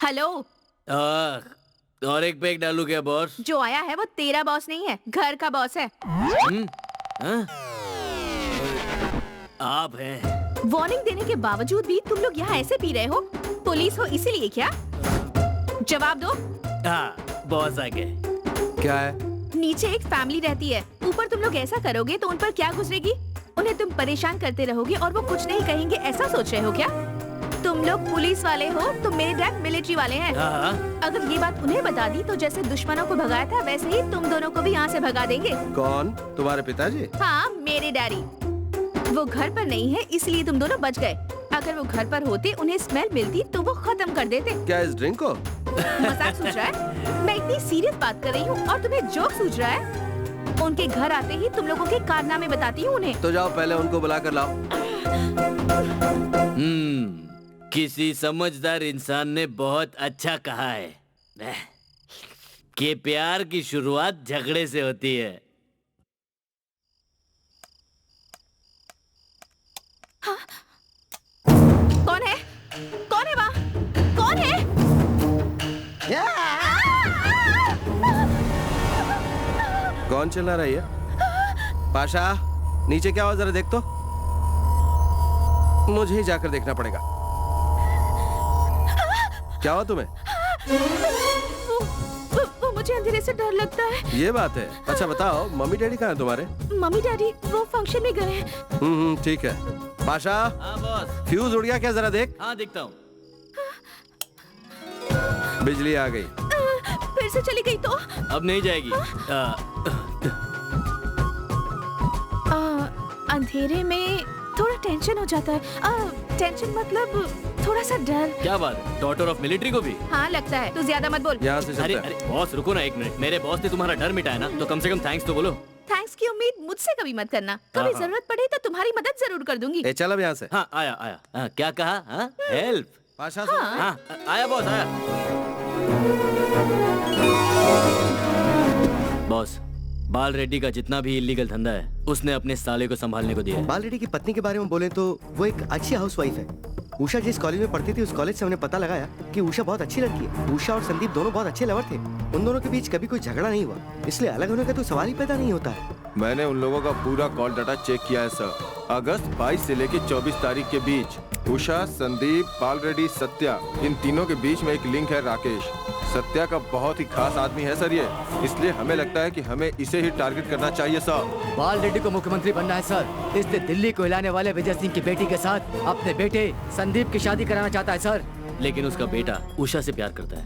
हेलो।
और एक पैक डालू क्या बॉस?
जो आया है वो तेरा बॉस नहीं है, घर का बॉस है।
आप हैं।
वार्निंग देने के बावजूद भी तुम लोग यहाँ ऐसे पी रहे हो? पुलिस हो इसीलिए क्या? जवाब दो।
हाँ, बॉस आ गए।
क्या है?
नीचे एक फैमिली रहती है, ऊपर तुम लोग ऐसा करोगे तो उन पर क्या गुजरेगी? उन्हें तुम परेशान करते रहोगे और वो कुछ नहीं कहेंगे, ऐसा सोच रहे हो क्या? तुम लोग पुलिस वाले हो तो मेरे डैड मिलिट्री वाले हैं। अगर ये बात उन्हें बता दी तो जैसे दुश्मनों को भगाया था वैसे ही तुम दोनों को भी यहाँ से भगा देंगे।
कौन? तुम्हारे पिताजी?
हाँ, मेरे डैडी। वो घर पर नहीं है इसलिए तुम दोनों बच गए। अगर वो घर पर होते, उन्हें स्मेल मिलती तो वो खत्म कर देते।
क्या इस ड्रिंक को?
मजाक सूझ रहा है? मैं इतनी सीरियस बात कर रही हूँ और तुम्हें जोक सूझ रहा है? उनके घर आते ही तुम लोगों के कारनामे बताती हूँ उन्हें।
तो जाओ पहले उनको बुला कर लाओ।
किसी समझदार इंसान ने बहुत अच्छा कहा है कि प्यार की शुरुआत झगड़े से होती है।
हाँ? कौन है? कौन है वहाँ? कौन है?
कौन चिल्ला रही है? पाशा, नीचे क्या हुआ जरा देख तो। मुझे ही जाकर देखना पड़ेगा। क्या हुआ तुम्हें?
वो मुझे अंधेरे से डर लगता है।
ये बात है। अच्छा बताओ, मम्मी डैडी कहाँ हैं तुम्हारे?
मम्मी डैडी वो फंक्शन में गए हैं।
ठीक है। पाशा,
हाँ बॉस।
फ्यूज उड़ गया क्या? जरा देख।
हाँ देखता हूँ।
बिजली आ गई।
फिर से चली गई तो?
अब नहीं जाएगी।
अंधेरे में थोड़ा टेंशन हो जाता है। टेंशन मतलब थोड़ा सा डर।
क्या बात है? डॉटर ऑफ मिलिट्री को भी?
हाँ लगता है। तू ज्यादा मत बोल।
यहाँ से चलते हैं।
अरे बॉस रुको ना एक मिनट। मेरे बॉस ने तुम्हारा डर मिटाया ना, तो कम से कम थैंक्स तो बोलो।
थैंक्स की उम्मीद मुझसे कभी मत करना। कभी जरूरत पड़े तो तुम्हारी मदद जरूर कर दूंगी।
चल अब यहाँ से।
हाँ आया आया। हाँ, क्या कहा? हाँ हेल्प।
पाशा
हाँ आया बॉस आया। बॉस, बाल रेड्डी का जितना भी इलीगल धंधा है उसने अपने साले को संभालने को दिया है।
बाल रेड्डी की पत्नी के बारे में बोले तो वो एक अच्छी हाउसवाइफ है। उषा जिस कॉलेज में पढ़ती थी उस कॉलेज से हमने पता लगाया कि उषा बहुत अच्छी लड़की है। उषा और संदीप दोनों बहुत अच्छे लवर थे। उन दोनों के बीच कभी कोई झगड़ा नहीं हुआ, इसलिए अलग होने का तो सवाल ही पैदा नहीं होता है।
मैंने उन लोगों का पूरा कॉल डाटा चेक किया है सर। अगस्त 22 से लेकर 24 तारीख के बीच उषा, संदीप, बाल रेड्डी, सत्या, इन तीनों के बीच में एक लिंक है राकेश। सत्या का बहुत ही खास आदमी है सर ये, इसलिए हमें लगता है कि हमें इसे ही टारगेट करना चाहिए सर।
बाल रेड्डी को मुख्यमंत्री बनना है सर, इसलिए दिल्ली को हिलाने वाले विजय सिंह की बेटी के साथ अपने बेटे संदीप की शादी कराना चाहता है सर।
लेकिन उसका बेटा उषा से प्यार करता है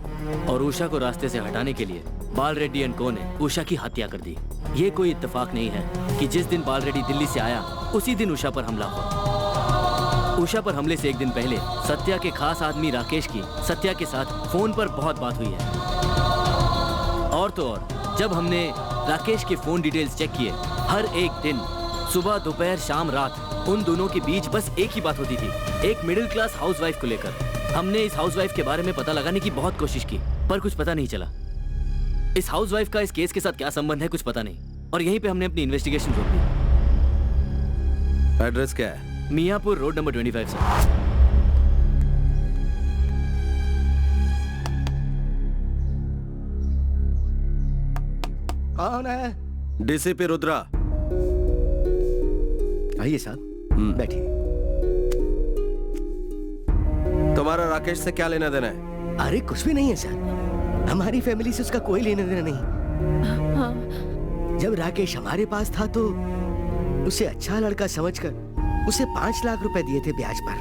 और उषा को रास्ते से हटाने के लिए बाल रेड्डी एंड को ने उषा की हत्या कर दी। ये कोई इत्तेफाक नहीं है कि जिस दिन बाल रेड्डी दिल्ली से आया उसी दिन उषा पर हमला हुआ। उषा पर हमले से एक दिन पहले सत्या के खास आदमी राकेश की सत्या के साथ फोन पर बहुत बात हुई है। और तो और जब हमने राकेश के फोन डिटेल्स चेक किए, हर एक दिन सुबह दोपहर शाम रात उन दोनों के बीच बस एक ही बात होती थी, एक मिडिल क्लास हाउसवाइफ को लेकर। हमने इस हाउसवाइफ के बारे में पता लगाने की बहुत कोशिश की पर कुछ पता नहीं चला। इस हाउसवाइफ का इस केस के साथ क्या संबंध है कुछ पता नहीं, और यहीं पे हमने अपनी इन्वेस्टिगेशन रोक दी।
एड्रेस क्या है?
Miyapur road number 25 sir.
कौन है?
डीसीपी रुद्रा।
आइए साहब, बैठिए।
तुम्हारा राकेश से क्या लेना देना है?
अरे कुछ भी नहीं है सर, हमारी फैमिली से उसका कोई लेना देना नहीं। जब राकेश हमारे पास था तो उसे अच्छा लड़का समझकर उसे 5 लाख रुपए दिए थे ब्याज पर।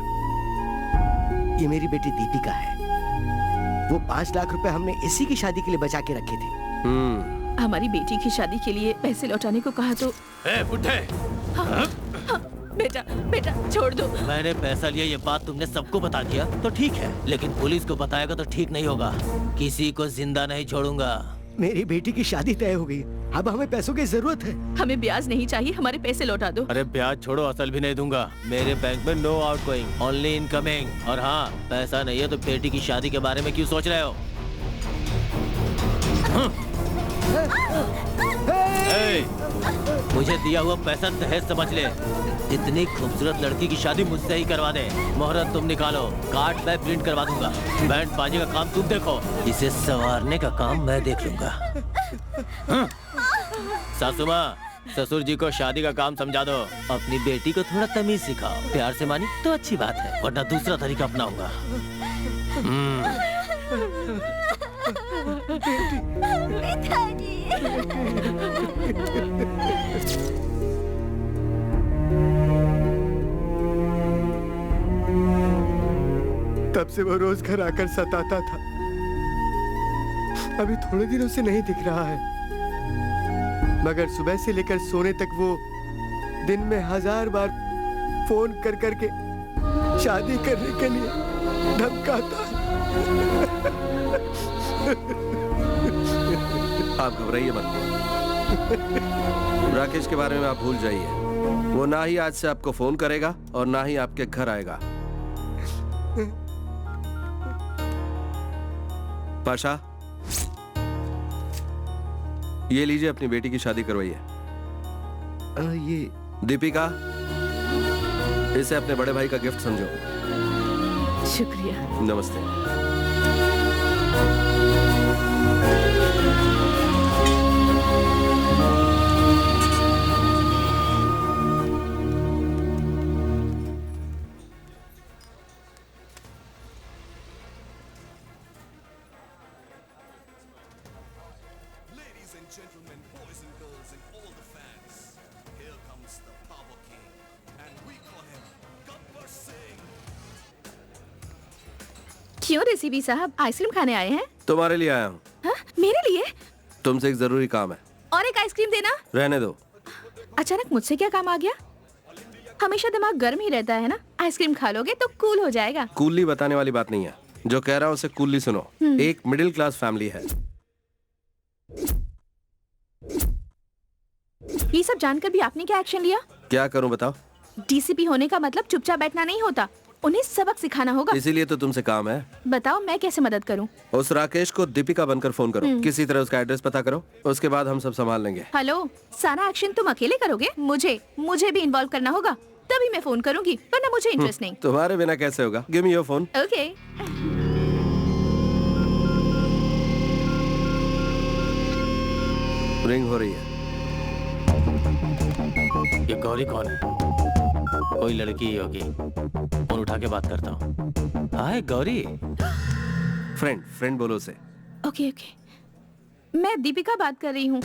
ये मेरी बेटी दीपिका है। वो 5 लाख रुपए हमने इसी की शादी के लिए बचा के रखे थे।
हमारी बेटी की शादी के लिए पैसे लौटाने को कहा तो
बुड्ढे।
बेटा बेटा छोड़ दो।
मैंने पैसा लिया ये बात तुमने सबको बता दिया तो ठीक है, लेकिन पुलिस को बताएगा तो ठीक नहीं होगा। किसी को जिंदा नहीं छोड़ूंगा।
मेरी बेटी की शादी तय हो गई, अब हमें पैसों की जरूरत है।
हमें ब्याज नहीं चाहिए, हमारे पैसे लौटा दो।
अरे ब्याज छोड़ो, असल भी नहीं दूंगा। मेरे बैंक में नो आउटगोइंग, ओनली इनकमिंग। और हाँ, पैसा नहीं है तो बेटी की शादी के बारे में क्यों सोच रहे हो? मुझे दिया हुआ पैसा दहेज समझ ले। इतनी खूबसूरत लड़की की शादी मुझसे ही करवा दे। मोहरत तुम निकालो, कार्ड मैं प्रिंट करवा दूंगा। बैंड बाजी का काम तुम देखो, इसे संवारने का काम मैं देख लूंगा। सासू माँ, ससुर जी को शादी का काम समझा दो। अपनी बेटी को थोड़ा तमीज सिखाओ। प्यार से मानी तो अच्छी बात है, वरना दूसरा तरीका अपनाऊंगा।
तब से वो रोज घर आकर सताता था। अभी थोड़े दिनों से नहीं दिख रहा है, मगर सुबह से लेकर सोने तक वो दिन में 1000 बार फोन कर करके शादी करने के लिए धमकाता है।
आप घबराइए मत। राकेश के बारे में आप भूल जाइए। वो ना ही आज से आपको फोन करेगा और ना ही आपके घर आएगा। पाशा, ये लीजिए, अपनी बेटी की शादी करवाइए।
ये
दीपिका, इसे अपने बड़े भाई का गिफ्ट समझो।
शुक्रिया।
नमस्ते।
क्यों रेसिपी साहब, आइसक्रीम खाने आए हैं?
तुम्हारे लिए आया हूँ।
हाँ? मेरे लिए?
तुमसे एक जरूरी काम है।
और एक आइसक्रीम देना।
रहने दो।
अचानक मुझसे क्या काम आ गया? हमेशा दिमाग गर्म ही रहता है ना। आइसक्रीम खा लोगे तो कूल हो जाएगा।
कूली बताने वाली बात नहीं है, जो कह रहा हूँ उसे कूली सुनो। एक मिडिल क्लास फैमिली है।
ये सब जानकर भी आपने क्या एक्शन लिया?
क्या करूँ बताओ?
डीसीपी होने का मतलब चुपचाप बैठना नहीं होता, उन्हें सबक सिखाना होगा।
इसीलिए तो तुमसे काम है।
बताओ मैं कैसे मदद करूं?
उस राकेश को दीपिका बनकर फोन करो, किसी तरह उसका एड्रेस पता करो, उसके बाद हम सब संभाल लेंगे।
हेलो, सारा एक्शन तुम अकेले करोगे? मुझे भी इन्वॉल्व करना होगा, तभी मैं फोन करूंगी, वरना मुझे इंटरेस्ट नहीं।
तुम्हारे बिना कैसे होगा? Give me your phone.
Okay.
Ring हो रही है।
ये गौरी कौन है? कोई लड़की ही होगी। फोन उठा के बात करता हूँ। हाय गौरी।
फ्रेंड बोलो उसे।
ओके। मैं दीपिका बात कर रही हूँ।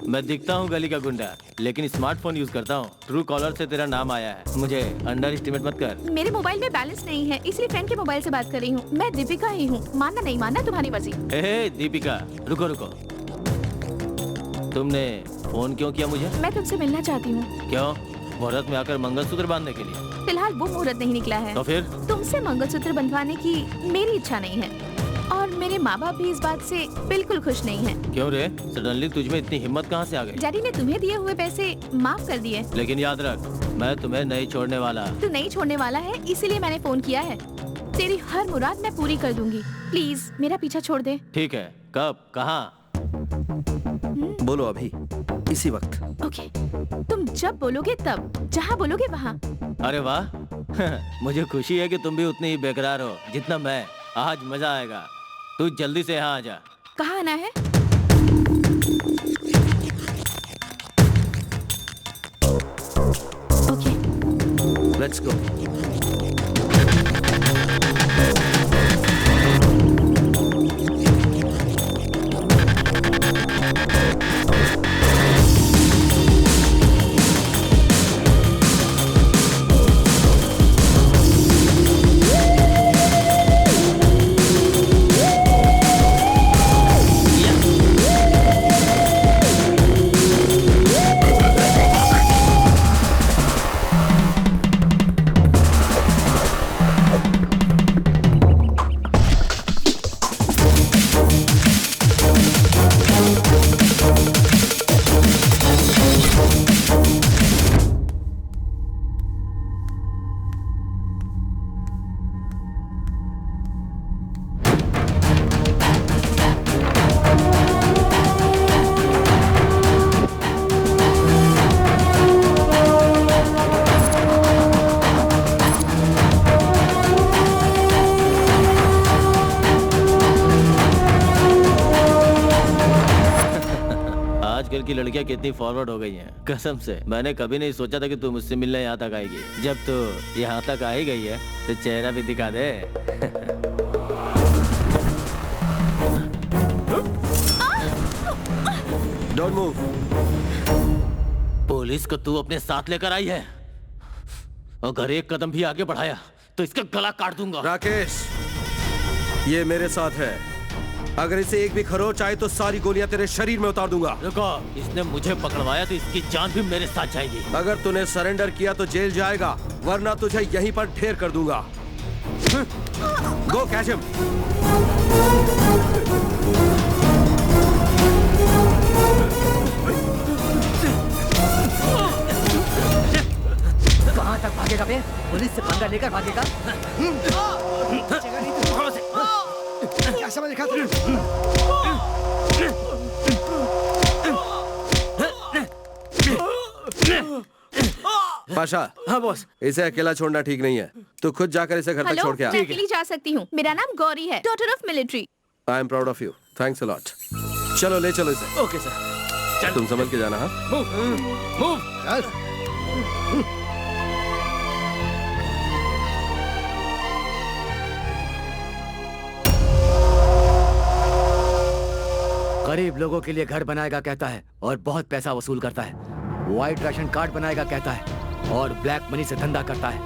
मैं दिखता हूँ गली का गुंडा, लेकिन स्मार्टफोन यूज करता हूँ। ट्रू कॉलर से तेरा नाम आया है। मुझे अंडर एस्टिमेट मत कर।
मेरे मोबाइल में बैलेंस नहीं है, इसलिए फ्रेंड के मोबाइल से बात कर रही हूँ। मैं दीपिका ही हूँ, मानना नहीं मानना तुम्हारी मर्जी।
हे दीपिका, रुको। तुमने फोन क्यों किया मुझे?
मैं तुमसे मिलना चाहती हूँ।
क्यों? मुहूर्त में आकर मंगलसूत्र बांधने के लिए?
फिलहाल वो मुहूर्त नहीं निकला है।
तो फिर?
तुमसे मंगलसूत्र बंधवाने की मेरी इच्छा नहीं है, और मेरे माँ बाप भी इस बात से बिल्कुल खुश नहीं है।
क्यों रे? सडनली तुझमें इतनी हिम्मत कहाँ से आ गई?
डैडी ने तुम्हें दिए हुए पैसे माफ कर दिए।
लेकिन याद रख, मैं तुम्हें नहीं छोड़ने वाला।
तू नहीं छोड़ने वाला है, इसीलिए मैंने फोन किया है। तेरी हर मुराद मैं पूरी कर दूंगी। प्लीज मेरा पीछा छोड़ दे।
ठीक है, कब, कहाँ?
बोलो अभी, इसी वक्त।
ओके, तुम जब बोलोगे तब, जहाँ बोलोगे वहाँ।
अरे वाह, मुझे खुशी है कि तुम भी उतनी ही बेकरार हो जितना मैं। आज मजा आएगा। तू जल्दी से यहाँ आ जा।
कहाँ आना है? Okay,
let's go.
लड़कियां कितनी फॉरवर्ड हो गई हैं। कसम से मैंने कभी नहीं सोचा था कि तू मुझसे मिलने यहाँ तक आएगी। जब तू यहाँ तक आ ही गई है तो चेहरा भी दिखा दे।
Don't move.
पुलिस को तू अपने साथ लेकर आई है, अगर एक कदम भी आगे बढ़ाया तो इसका गला काट दूंगा।
राकेश, ये मेरे साथ है। अगर इसे एक भी खरोच आए तो सारी गोलियां तेरे शरीर में उतार दूंगा।
रुको, इसने मुझे पकड़वाया तो इसकी जान भी मेरे साथ जाएगी।
अगर तूने सरेंडर किया तो जेल जाएगा, वरना तुझे यहीं पर ढेर कर दूंगा। गो कैच हिम।
कहाँ तक भागेगा बे? पुलिस से पंगा लेकर भागेगा?
क्या समझ रखा तूने?
पाशा।
हाँ बॉस।
इसे अकेला छोड़ना ठीक नहीं है। तू खुद जाकर इसे घर तक
हेलो,
छोड़ के आ।
मैं अकेली जा सकती हूँ। मेरा नाम गौरी है, daughter of military.
I am proud of you. Thanks a lot. चलो ले चलो इसे।
Okay sir.
तुम संभल के जाना। हाँ,
मूव।
गरीब लोगों के लिए घर बनाएगा कहता है और बहुत पैसा वसूल करता है। व्हाइट राशन कार्ड बनाएगा कहता है और ब्लैक मनी से धंधा करता है।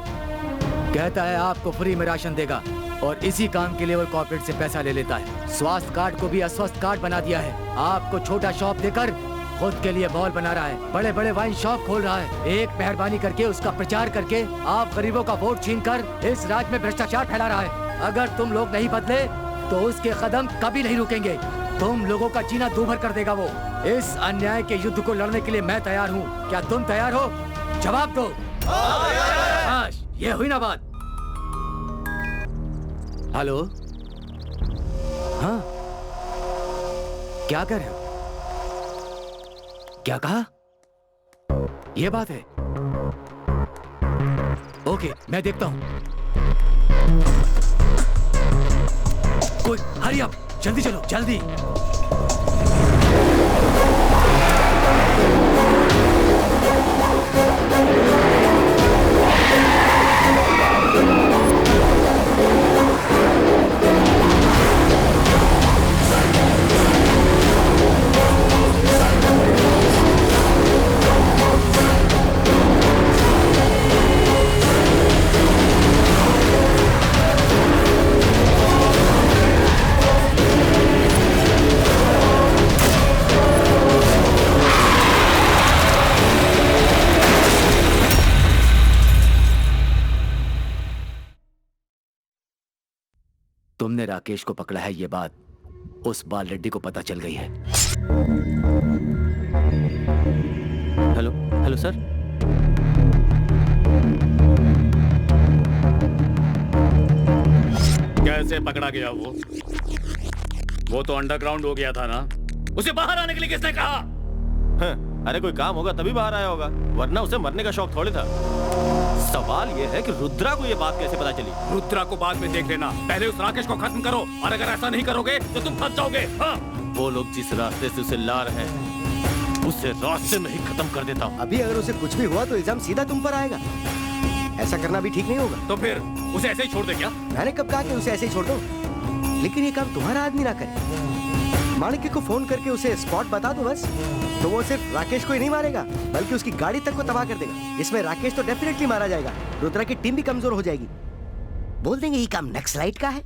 कहता है आपको फ्री में राशन देगा और इसी काम के लिए वो कॉर्पोरेट से पैसा ले लेता है। स्वास्थ्य कार्ड को भी अस्वस्थ कार्ड बना दिया है। आपको छोटा शॉप देकर खुद के लिए मॉल बना रहा है। बड़े बड़े वाइन शॉप खोल रहा है। एक मेहरबानी करके उसका प्रचार करके आप गरीबों का वोट छीनकर इस राज्य में भ्रष्टाचार फैला रहा है। अगर तुम लोग नहीं बदले तो उसके कदम कभी नहीं रुकेंगे। तुम लोगों का जीना दूभर कर देगा वो। इस अन्याय के युद्ध को लड़ने के लिए मैं तैयार हूँ। क्या तुम तैयार हो? जवाब दो। ये हुई ना बात। हेलो, हाँ, क्या कर रहे हो? क्या कहा? ये बात है। ओके, मैं देखता हूं। कोई हरी अप, जल्दी चलो, जल्दी। तुमने राकेश को पकड़ा है, ये बात उस बाल रेड्डी को पता चल गई है।
Hello, hello sir.
कैसे पकड़ा गया वो तो अंडरग्राउंड हो गया था ना। उसे बाहर आने के लिए किसने कहा?
अरे कोई काम होगा तभी बाहर आया होगा, वरना उसे मरने का शौक थोड़ी था। सवाल ये है कि रुद्रा को ये बात कैसे पता चली?
रुद्रा को बाद में देख लेना, पहले उस राकेश को खत्म करो, और अगर ऐसा नहीं करोगे तो तुम फंस जाओगे। हाँ?
वो लोग जिस रास्ते से उसे ला रहे हैं उसे रास्ते में ही खत्म कर देता हूँ।
अभी अगर उसे कुछ भी हुआ तो इल्जाम सीधा तुम पर आएगा। ऐसा करना भी ठीक नहीं होगा।
तो फिर उसे ऐसे ही छोड़ दे क्या?
मैंने कब कहा कि उसे ऐसे ही छोड़ दो? लेकिन ये काम तुम्हारा आदमी ना करे। माणिक्य को फोन करके उसे स्पॉट बता दो बस, तो वो सिर्फ राकेश को ही नहीं मारेगा बल्कि उसकी गाड़ी तक को तबाह कर देगा। इसमें राकेश तो डेफिनेटली मारा जाएगा, रुद्रा की टीम भी कमजोर हो जाएगी। बोल देंगे ये काम नक्सलाइट का है।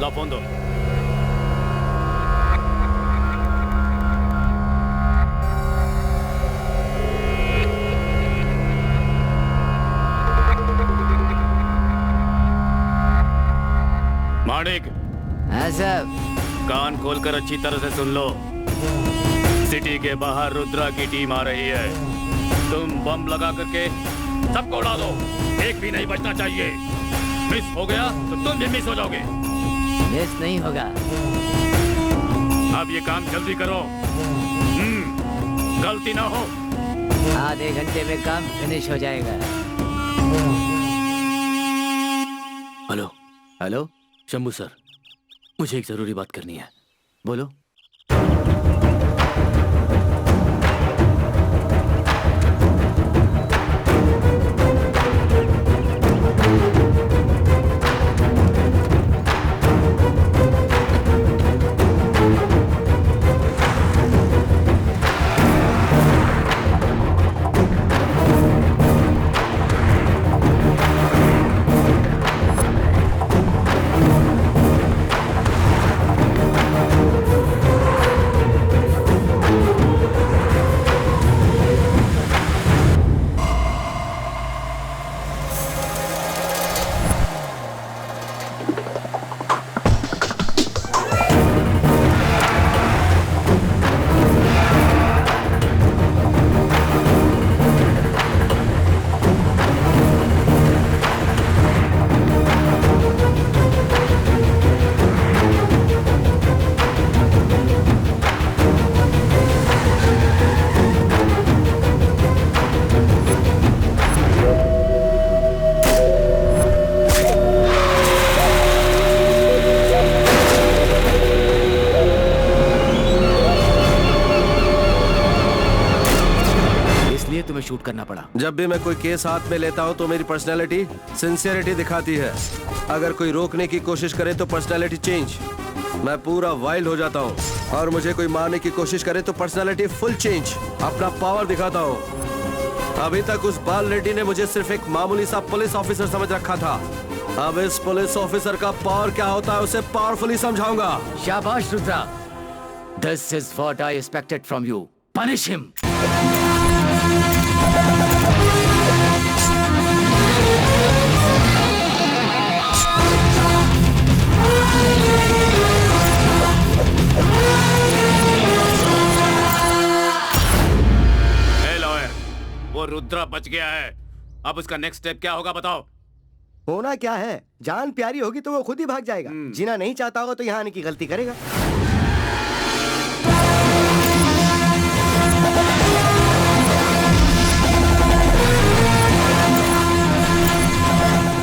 ला फोन दो। माणिक, कान खोलकर अच्छी तरह से सुन लो। सिटी के बाहर रुद्रा की टीम आ रही है। तुम बम लगा करके सबको उड़ा दो, एक भी नहीं बचना चाहिए। मिस हो गया तो तुम भी मिस हो जाओगे।
मिस नहीं होगा।
अब ये काम जल्दी करो, गलती ना हो।
आधे घंटे में काम फिनिश हो जाएगा। हेलो हेलो,
शंभू सर, मुझे एक जरूरी बात करनी है।
बोलो। तुम्हें शूट करना पड़ा।
जब भी मैं कोई केस हाथ में लेता हूँ तो मेरी पर्सनैलिटी सिंसियरिटी दिखाती है। अगर कोई रोकने की कोशिश करे तो पर्सनैलिटी चेंज, मैं पूरा वाइल्ड हो जाता हूँ। और मुझे कोई मारने की कोशिश करे तो पर्सनैलिटी फुल चेंज, अपना पावर दिखाता हूँ। अभी तक उस बाल रेड्डी ने मुझे सिर्फ एक मामूली सा पुलिस ऑफिसर समझ रखा था। अब इस पुलिस ऑफिसर का पावर क्या होता है उसे पावरफुली समझाऊंगा।
शाबाश Rudra, this is what I expected from you. Punish him.
वो रुद्रा बच गया है, अब उसका नेक्स्ट स्टेप क्या होगा बताओ।
होना क्या है, जान प्यारी होगी तो वो खुद ही भाग जाएगा। जीना नहीं चाहता होगा तो यहाँ आने की गलती करेगा।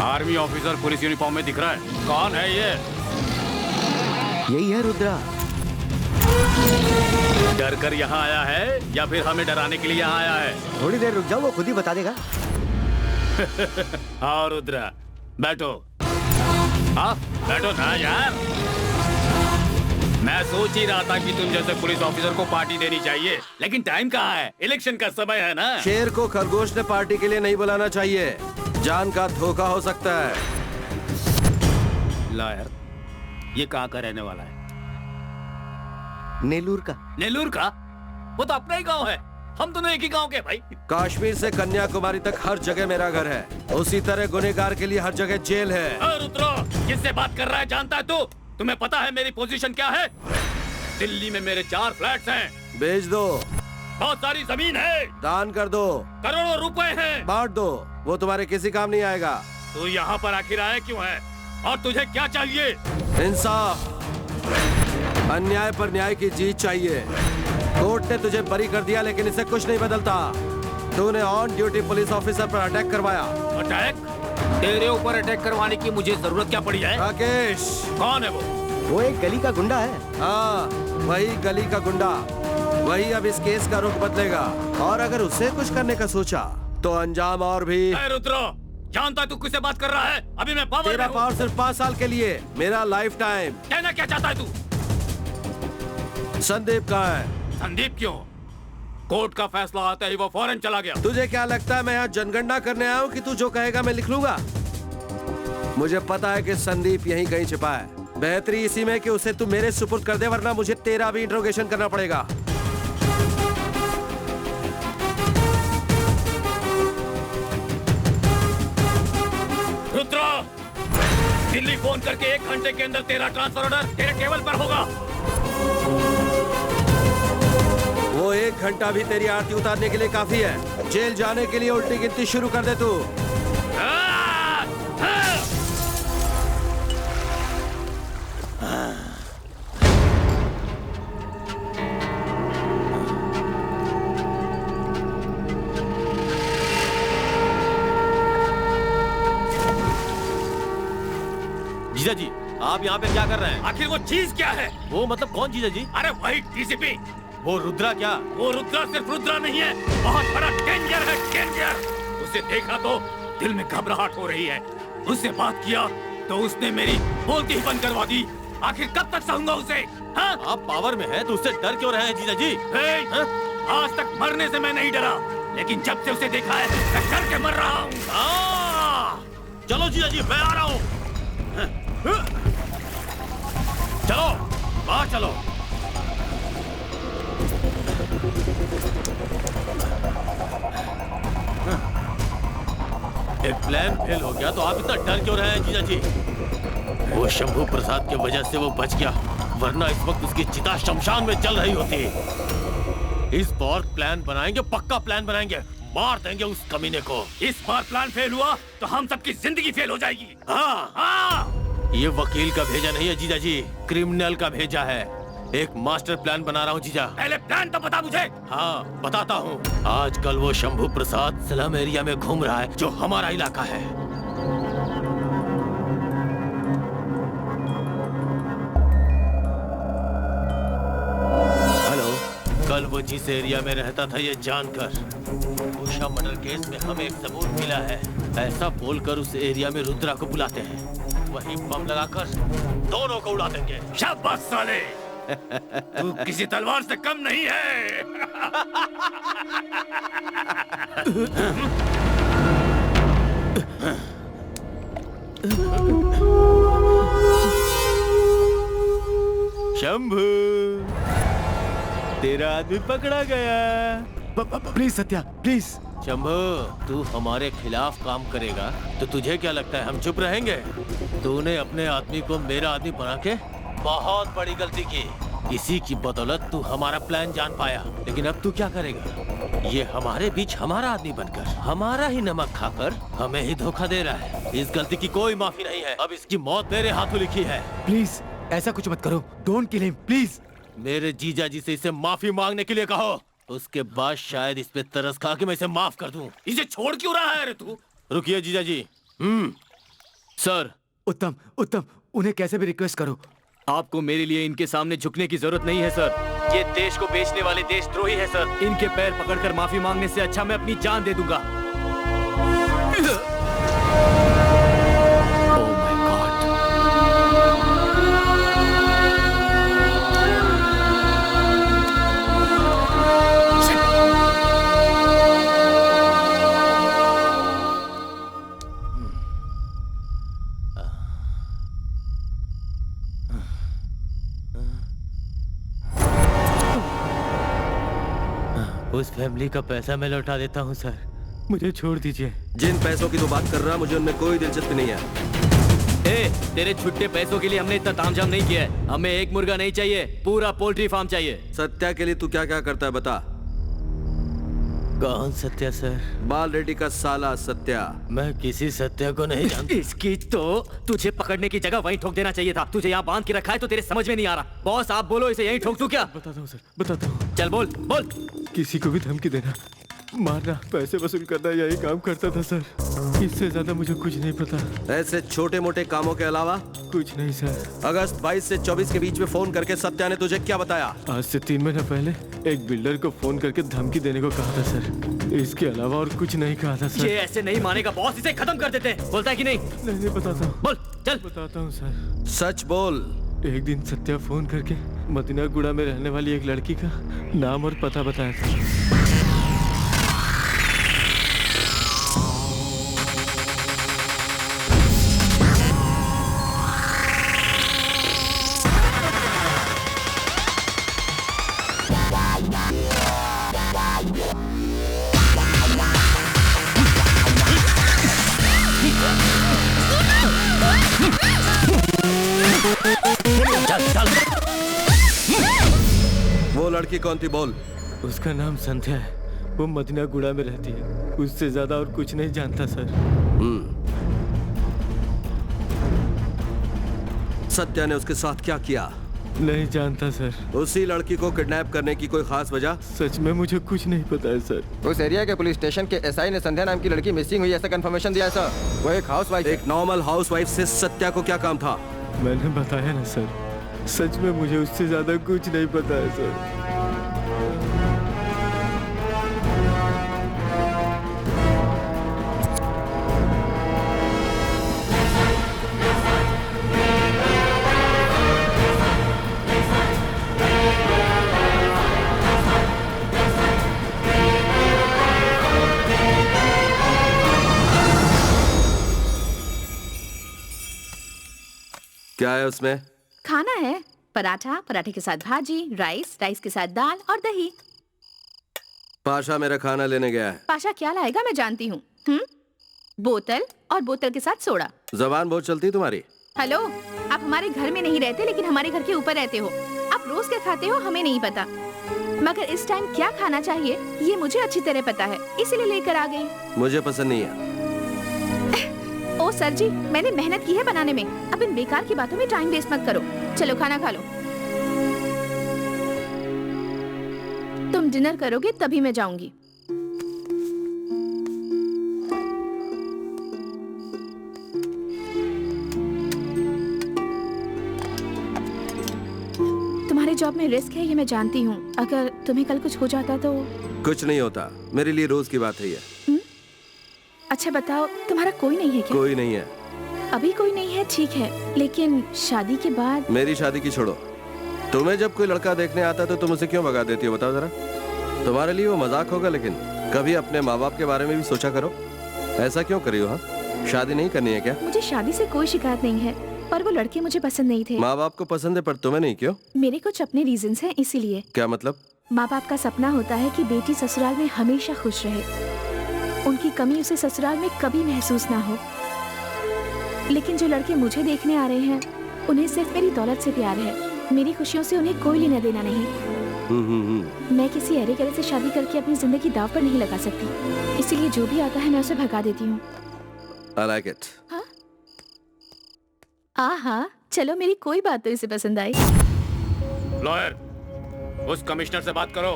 आर्मी ऑफिसर पुलिस यूनिफॉर्म में दिख रहा है, कौन है ये?
यही है रुद्रा।
डर कर यहाँ आया है या फिर हमें डराने के लिए यहाँ आया है?
थोड़ी देर रुक जाओ, वो खुद ही बता देगा।
हाँ रुद्रा, बैठो। हाँ बैठो ना यार। मैं सोच ही रहा था कि तुम जैसे पुलिस ऑफिसर को पार्टी देनी चाहिए, लेकिन टाइम कहाँ है, इलेक्शन का समय है ना।
शेर को खरगोश ने पार्टी के लिए नहीं बुलाना चाहिए, जान का धोखा हो सकता है।
ला यार, ये कहाँ का रहने वाला है?
नेलूर का।
नेलूर का? वो तो अपना ही गांव है, हम दोनों एक ही गांव के भाई।
कश्मीर से कन्याकुमारी तक हर जगह मेरा घर है, उसी तरह गुनहगार के लिए हर जगह जेल है।
रुद्रो, किससे बात कर रहा है जानता है तू? तुम्हें पता है मेरी पोजीशन क्या है? दिल्ली में मेरे 4 फ्लैट्स हैं।
बेच दो।
बहुत सारी जमीन है।
दान कर दो।
करोड़ों रुपए हैं।
बांट दो, वो तुम्हारे किसी काम नहीं आएगा।
तू यहाँ पर आखिर आया क्यों है और तुझे क्या चाहिए?
इंसाफ, अन्याय पर न्याय की जीत चाहिए। कोर्ट ने तुझे बरी कर दिया लेकिन इससे कुछ नहीं बदलता। तूने ऑन ड्यूटी पुलिस ऑफिसर पर अटैक करवाया।
अटैक? तेरे ऊपर अटैक करवाने की मुझे जरूरत क्या पड़ी है?
राकेश।
कौन है वो?
वो एक गली का गुंडा है।
हाँ, वही गली का गुंडा, वही अब इस केस का रुख बदलेगा। और अगर उसे कुछ करने का सोचा तो अंजाम और भी।
रुद्रो, जानता है तू किससे बात कर रहा है? अभी मैं पावर
तेरा पावर सिर्फ 5 साल के लिए, मेरा लाइफ टाइम।
कहना क्या चाहता है तू?
संदीप कहाँ है?
संदीप क्यों? कोर्ट का फैसला आते ही वो फौरन चला गया।
तुझे क्या लगता है मैं यहाँ जनगणना करने आया हूँ कि तू जो कहेगा मैं लिख लूंगा? मुझे पता है कि संदीप यहीं कहीं छिपा है। बेहतरी इसी में कि उसे तू मेरे सुपुर्द कर दे, वरना मुझे तेरा भी इंट्रोगेशन करना पड़ेगा।
रुद्रा, दिल्ली फोन करके 1 घंटे के अंदर तेरा ट्रांसफर ऑर्डर तेरे टेबल पर होगा।
वो 1 घंटा भी तेरी आरती उतारने के लिए काफी है। जेल जाने के लिए उल्टी गिनती शुरू कर दे तू।
जीजा जी,
आप यहाँ पे क्या कर रहे हैं?
आखिर वो चीज क्या है?
वो मतलब कौन चीज है जी?
अरे वही डीसीपी।
वो रुद्रा क्या?
वो रुद्रा सिर्फ रुद्रा नहीं है, बहुत बड़ा डेंजर है, डेंजर। उसे देखा तो दिल में घबराहट हो रही है। उससे बात किया तो उसने मेरी बोलती ही बंद करवा दी। आखिर कब तक सहूंगा उसे? हाँ?
आप पावर में हैं तो उससे डर क्यों रहे हैं जीजा जी?
आज तक मरने से मैं नहीं डरा, लेकिन जब से उसे देखा है मैं डर के मर रहा हूँ।
चलो जीजा जी, मैं आ रहा हूँ। चलो बाहर चलो। एक प्लान फेल हो गया तो आप इतना डर क्यों रहे हैं जीजा जी? वो शंभू प्रसाद की वजह से वो बच गया, वरना इस वक्त उसकी चिता शमशान में जल रही होती। इस बार प्लान बनाएंगे, पक्का प्लान बनाएंगे, मार देंगे उस कमीने को।
इस बार प्लान फेल हुआ तो हम सबकी जिंदगी फेल हो जाएगी।
हाँ हाँ, ये वकील का भेजा नहीं है जीजा जी, क्रिमिनल का भेजा है। एक मास्टर प्लान बना रहा हूँ जीजा।
पहले प्लान तो बता मुझे।
हाँ बताता हूँ। आजकल वो शंभू प्रसाद स्लम एरिया में घूम रहा है, जो हमारा इलाका है।
हेलो।
कल वो जिस एरिया में रहता था ये जानकर उषा मर्डर केस में हमें एक सबूत मिला है, ऐसा बोलकर उस एरिया में रुद्रा को बुलाते हैं, वहीं बम लगाकर दोनों को उड़ा देंगे।
शाबाश साले, तू किसी तलवार से कम नहीं है।
शंभू, तेरा आदमी पकड़ा गया।
Please Satya, please.
शंभू, तू हमारे खिलाफ काम करेगा तो तुझे क्या लगता है हम चुप रहेंगे? तूने अपने आदमी को मेरा आदमी बना के बहुत बड़ी गलती की। इसी की बदौलत तू हमारा प्लान जान पाया, लेकिन अब तू क्या करेगा? ये हमारे बीच हमारा आदमी बनकर, हमारा ही नमक खाकर हमें ही धोखा दे रहा है। इस गलती की कोई माफी नहीं है, अब इसकी मौत मेरे हाथों लिखी है।
प्लीज ऐसा कुछ मत करो, डोंट किल हिम प्लीज।
मेरे जीजा जी से इसे माफी मांगने के लिए कहो, उसके बाद शायद इस पे तरस खा के मैं इसे माफ कर दूं।
इसे छोड़ क्यों रहा है रे तू?
रुकिए जीजा जी।
सर। उत्तम, उत्तम, उन्हें कैसे भी रिक्वेस्ट करो।
आपको मेरे लिए इनके सामने झुकने की जरूरत नहीं है सर। ये देश को बेचने वाले देशद्रोही है सर। इनके पैर पकड़कर माफी मांगने से अच्छा मैं अपनी जान दे दूंगा। Oh my God.
उस फैमिली का पैसा मैं लौटा देता हूँ सर, मुझे छोड़ दीजिए।
जिन पैसों की तो बात कर रहा, मुझे उनमें कोई दिलचस्पी नहीं है।
तेरे छुट्टे पैसों के लिए हमने इतना तामझाम नहीं किया है। हमें एक मुर्गा नहीं चाहिए, पूरा पोल्ट्री फार्म चाहिए।
सत्या के लिए तू क्या क्या करता है बता।
कौन सत्या सर?
बाल रेड्डी का साला सत्या।
मैं किसी सत्या को नहीं जानता।
इसकी तो तुझे पकड़ने की जगह वहीं ठोक देना चाहिए था। तुझे यहाँ बांध के रखा है तो तेरे समझ में नहीं आ रहा। बॉस आप बोलो, इसे यहीं ठोक दूं क्या?
बताता हूँ सर, बताता हूँ।
चल बोल बोल।
किसी को भी धमकी देना, मारना, पैसे वसूल करना, यही काम करता था सर। इससे ज्यादा मुझे कुछ नहीं पता।
ऐसे छोटे मोटे कामों के अलावा
कुछ नहीं सर।
अगस्त 22 से 24 के बीच में फोन करके सत्या ने तुझे क्या बताया?
आज से 3 महीना पहले एक बिल्डर को फोन करके धमकी देने को कहा था सर। इसके अलावा और कुछ नहीं कहा था सर।
ये ऐसे नहीं मानेगा बॉस, इसे खत्म कर देते हैं। बोलता है कि नहीं?
नहीं बताता हूँ।
बोल चल।
बताता हूँ सर।
सच बोल।
एक दिन सत्या फोन करके मदीना गुड़ा में रहने वाली एक लड़की का नाम और पता बताया था।
वो लड़की कौन थी बोल?
उसका नाम संध्या है, वो मदीना गुड़ा में रहती है। उससे ज्यादा और कुछ नहीं जानता सर।
सत्या ने उसके साथ क्या किया?
नहीं जानता सर।
उसी लड़की को किडनैप करने की कोई खास वजह?
सच में मुझे कुछ नहीं पता है सर।
उस एरिया के पुलिस स्टेशन के एसआई ने संध्या नाम की लड़की मिसिंग हुई ऐसा कंफर्मेशन दिया सर। वो एक हाउसवाइफ।
एक नॉर्मल हाउसवाइफ से सत्या को क्या काम था?
मैंने बताया ना सर, सच में मुझे उससे ज्यादा कुछ नहीं पता है सर।
क्या है उसमें?
खाना है, पराठा, पराठे के साथ भाजी, राइस, राइस के साथ दाल और दही।
पाशा मेरा खाना लेने गया है।
पाशा क्या लाएगा मैं जानती हूँ। बोतल और बोतल के साथ सोडा।
जबान बहुत चलती तुम्हारी।
हेलो, आप हमारे घर में नहीं रहते लेकिन हमारे घर के ऊपर रहते हो। आप रोज क्या खाते हो हमें नहीं पता, मगर इस टाइम क्या खाना चाहिए ये मुझे अच्छी तरह पता है, इसीलिए लेकर आ गई।
मुझे पसंद नहीं है।
ओ सर जी, मैंने मेहनत की है बनाने में, अब इन बेकार की बातों में टाइम वेस्ट मत करो। चलो खाना खा लो। तुम डिनर करोगे तभी मैं जाऊंगी। तुम्हारे जॉब में रिस्क है ये मैं जानती हूँ। अगर तुम्हें कल कुछ हो जाता तो?
कुछ नहीं होता, मेरे लिए रोज की बात है ये।
अच्छा बताओ, तुम्हारा कोई नहीं है क्या?
कोई नहीं है।
अभी कोई नहीं है, ठीक है, लेकिन शादी के बाद?
मेरी शादी की छोड़ो, तुम्हें जब कोई लड़का देखने आता तो तुम उसे क्यों भगा देती हो बताओ जरा। तुम्हारे लिए वो मजाक होगा, लेकिन कभी अपने माँ बाप के बारे में भी सोचा करो। ऐसा क्यों करी हो? हाँ, शादी नहीं करनी है क्या?
मुझे शादी से कोई शिकायत नहीं है, पर वो लड़के मुझे पसंद नहीं थे।
माँ बाप को पसंद है पर तुम्हें नहीं, क्यों?
मेरे कुछ अपने रीजंस हैं इसीलिए।
क्या मतलब?
माँ बाप का सपना होता है कि बेटी ससुराल में हमेशा खुश रहे, उनकी कमी उसे ससुराल में कभी महसूस ना हो। लेकिन जो लड़के मुझे देखने आ रहे हैं उन्हें सिर्फ मेरी दौलत से प्यार है, मेरी खुशियों से उन्हें कोई लेना देना नहीं। मैं किसी अरे गरे से शादी करके अपनी जिंदगी दाव पर नहीं लगा सकती, इसीलिए जो भी आता है मैं उसे भगा देती हूँ।
I like it.
हाँ, चलो मेरी कोई बात तो इसे पसंद आई।
लॉयर, उस कमिश्नर से बात करो,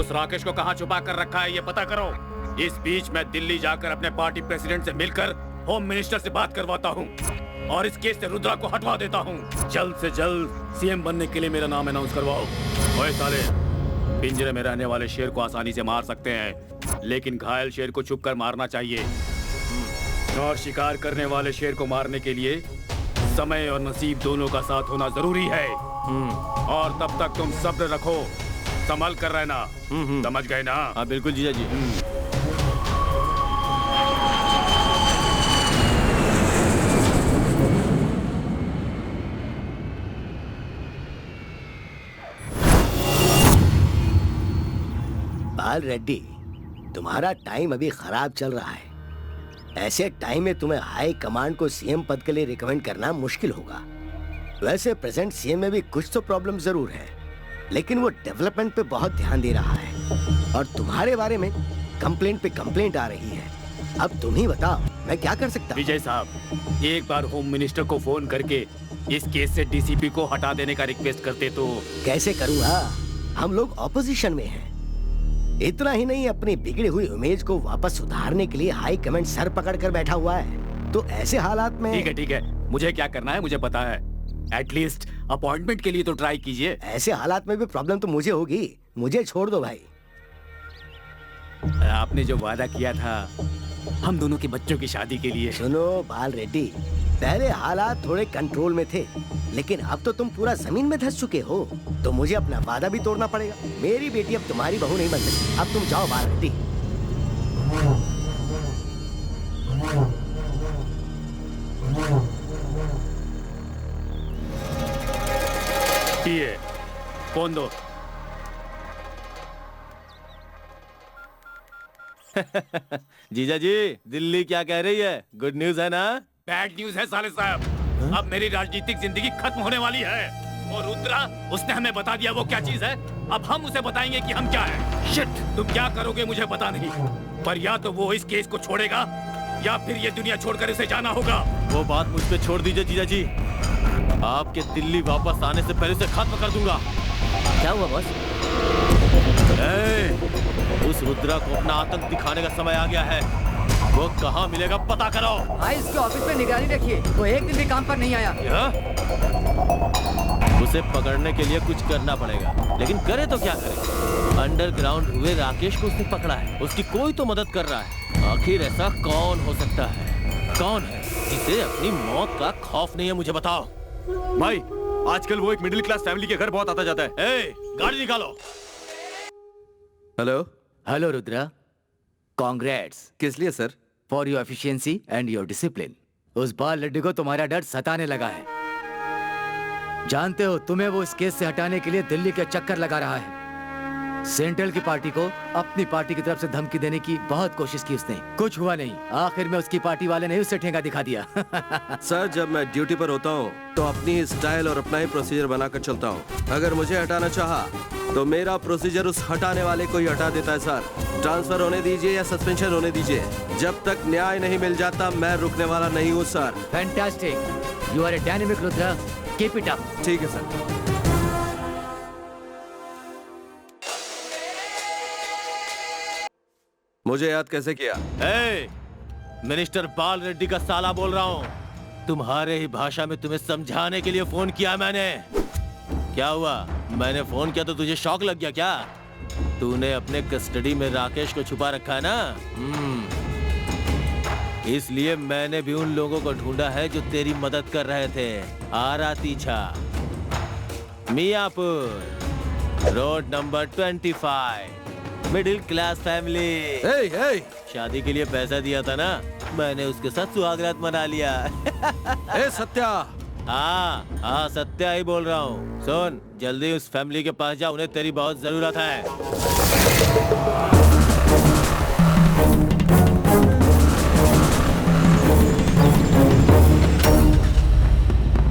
उस राकेश को कहाँ छुपा कर रखा है ये पता करो। इस बीच मैं दिल्ली जाकर अपने पार्टी प्रेसिडेंट से मिलकर होम मिनिस्टर से बात करवाता हूँ और इस केस से रुद्रा को हटवा देता हूँ। जल्द से जल्द सीएम बनने के लिए मेरा नाम अनाउंस करवाओ। ओए साले, पिंजरे में रहने वाले शेर को आसानी से मार सकते हैं, लेकिन घायल शेर को छुपकर मारना चाहिए। और शिकार करने वाले शेर को मारने के लिए समय और नसीब दोनों का साथ होना जरूरी है। और तब तक तुम सब्र रखो, संभल कर रहना। समझ गए ना?
हाँ बिल्कुल जीजा जी।
बाल रेड्डी, तुम्हारा टाइम अभी खराब चल रहा है। ऐसे टाइम में तुम्हें हाई कमांड को सीएम पद के लिए रिकमेंड करना मुश्किल होगा। वैसे प्रेजेंट सीएम में भी कुछ तो प्रॉब्लम जरूर है, लेकिन वो डेवलपमेंट पे बहुत ध्यान दे रहा है और तुम्हारे बारे में कंप्लेंट पे कंप्लेंट आ रही है। अब तुम ही बताओ मैं क्या कर सकता हूँ?
विजय साहब, एक बार होम मिनिस्टर को फोन करके इस केस से डीसीपी को हटा देने का रिक्वेस्ट करते तो।
कैसे करूँगा, हम लोग ऑपोजिशन में हैं। इतना ही नहीं, अपनी बिगड़ी हुई इमेज को वापस सुधारने के लिए हाई कमांड सर पकड़ कर बैठा हुआ है। तो ऐसे हालात में
ठीक है, मुझे क्या करना है मुझे पता है। एटलीस्ट अपॉइंटमेंट के लिए तो ट्राई कीजिए।
ऐसे हालात में भी प्रॉब्लम तो मुझे होगी, मुझे छोड़ दो भाई।
आपने जो वादा किया था हम दोनों के बच्चों की शादी के लिए।
सुनो बाल रेड्डी, पहले हालात थोड़े कंट्रोल में थे, लेकिन अब तो तुम पूरा जमीन में धंस चुके हो, तो मुझे अपना वादा भी तोड़ना पड़ेगा। मेरी बेटी अब तुम्हारी बहू नहीं बन सकती। अब तुम जाओ बाल रेड्डी।
ये फोन दो।
जीजा जी, दिल्ली क्या कह रही है? गुड न्यूज है ना?
बैड न्यूज है साले साहब। अब मेरी राजनीतिक जिंदगी खत्म होने वाली है और रुद्रा, उसने हमें बता दिया वो क्या चीज है। अब हम उसे बताएंगे कि हम क्या है। शिट, तुम क्या करोगे मुझे पता नहीं, पर या तो वो इस केस को छोड़ेगा या फिर ये दुनिया छोड़कर इसे जाना होगा।
वो बात मुझ पे छोड़ दीजिए जीजा जी। आपके दिल्ली वापस आने से पहले उसे खत्म कर दूंगा।
क्या हुआ बॉस?
उस रुद्रा को अपना आतंक दिखाने का समय आ गया है। वो कहाँ मिलेगा पता करो।
भाई इसके ऑफिस में निगरानी रखिए, वो एक दिन भी काम पर नहीं आया।
उसे पकड़ने के लिए कुछ करना पड़ेगा, लेकिन करे तो क्या करे? अंडरग्राउंड हुए राकेश को उसने पकड़ा है, उसकी कोई तो मदद कर रहा है। आखिर ऐसा कौन हो सकता है? कौन है जिसे अपनी मौत का खौफ नहीं है? मुझे बताओ।
भाई आजकल वो एक मिडिल क्लास फैमिली के घर बहुत आता जाता है।
गाड़ी निकालो।
Hello
hello Rudra, congrats.
किस लिए sir?
For your efficiency and your discipline. उस बाल लड्डू को तुम्हारा डर सताने लगा है। जानते हो, तुम्हें वो इस केस से हटाने के लिए दिल्ली के चक्कर लगा रहा है। सेंट्रल की पार्टी को अपनी पार्टी की तरफ से धमकी देने की बहुत कोशिश की उसने, कुछ हुआ नहीं। आखिर में उसकी पार्टी वाले ने उसे ठेंगा दिखा दिया।
सर, जब मैं ड्यूटी पर होता हूँ तो अपनी ही स्टाइल और अपना ही प्रोसीजर बनाकर चलता हूँ। अगर मुझे हटाना चाहा तो मेरा प्रोसीजर उस हटाने वाले को ही हटा देता है सर। ट्रांसफर होने दीजिए या सस्पेंशन होने दीजिए, जब तक न्याय नहीं मिल जाता मैं रुकने वाला नहीं हूँ sir.
Fantastic, you are a dynamic Rudra, keep it up.
ठीक है सर। मुझे याद कैसे किया?
मिनिस्टर बाल रेड्डी का साला बोल रहा हूँ। तुम्हारे ही भाषा में तुम्हें समझाने के लिए फोन किया मैंने। क्या हुआ? मैंने फोन किया तो तुझे शौक लग गया क्या? तूने अपने कस्टडी में राकेश को छुपा रखा है ना? इसलिए मैंने भी उन लोगों को ढूंढा है जो तेरी मदद कर रहे थे। आरा तीछा, Miyapur, road number 25, middle class family. शादी के लिए पैसा दिया था ना, मैंने उसके साथ सुहागरात मना लिया।
सत्या।
हाँ सत्या ही बोल रहा हूँ। सुन, जल्दी उस फैमिली के पास जा, उन्हें तेरी बहुत जरूरत है।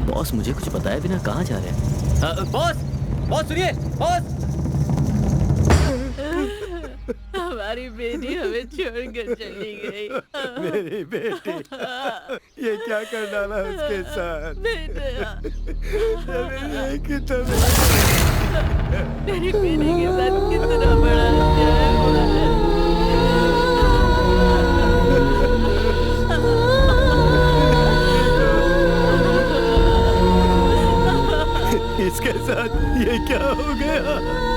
बॉस, मुझे कुछ बताया बिना कहाँ जा रहे हैं?
बॉस सुनिए, बॉस।
हमारी बेटी हमें छोड़कर चली गई।
मेरी बेटी, ये क्या कर डाला उसके साथ?
मेरी बेटी के साथ कितना बड़ा अन्याय हुआ है।
इसके साथ ये क्या हो गया?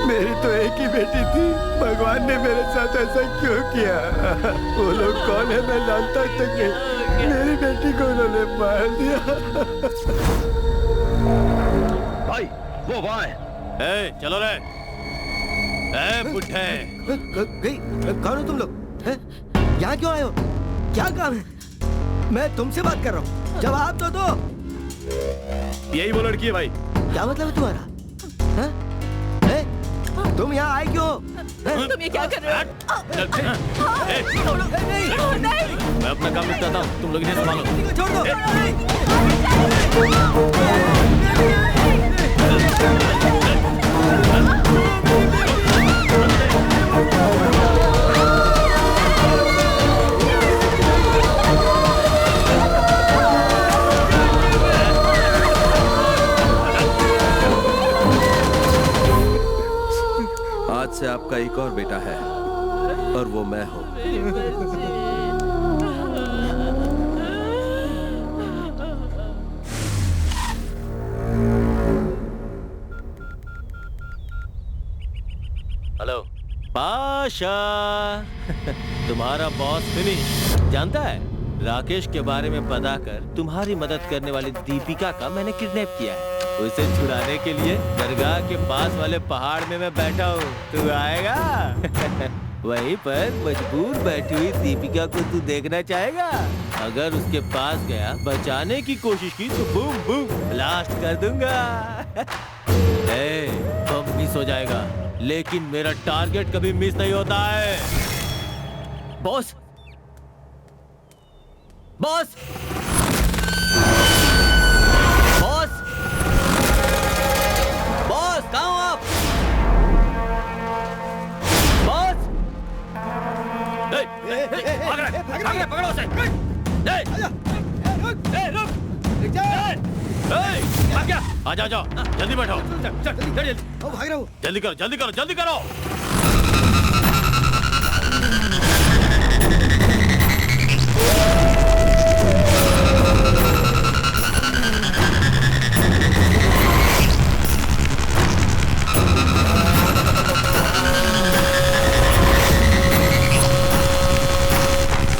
मेरी तो एक ही बेटी थी, भगवान ने मेरे साथ ऐसा क्यों किया? वो लोग कौन है मैं जानता तक नहीं। मेरी बेटी को उन्होंने मार दिया।
भाई वो वहाँ है।
चलो रे। पुट्ठे।
कौन हो तुम लोग? यहाँ क्यों आए हो? क्या काम है? मैं तुमसे बात कर रहा हूँ, जवाब तो दो।
यही वो लड़की है भाई।
क्या मतलब है तुम्हारा? तुम यहाँ आए क्यों?
तुम ये क्या कर रहे हो?
मैं अपना काम निपटाता हूँ, तुम लोग इन्हें संभालो।
छोड़ दो।
आज से आपका एक और बेटा है और वो मैं हूँ।
हेलो पाशा। तुम्हारा बॉस फिनिश। जानता है, राकेश के बारे में पता कर तुम्हारी मदद करने वाली दीपिका का मैंने किडनैप किया है। उसे छुड़ाने के लिए दरगाह के पास वाले पहाड़ में मैं बैठा हूँ। तू आएगा? वहीं पर मजबूर बैठी हुई दीपिका को तू देखना चाहेगा? अगर उसके पास गया, बचाने की कोशिश की तो बूम बूम ब्लास्ट कर दूंगा। बम मिस हो जाएगा, लेकिन मेरा टारगेट कभी मिस नहीं होता है। बॉस, बॉस, बॉस, बॉस, कहाँ हो आप? बॉस, पकड़ो उसे। रुक। आ जाओ जाओ, जल्दी बैठो।
भाग रहा हूँ।
जल्दी करो जल्दी करो जल्दी करो।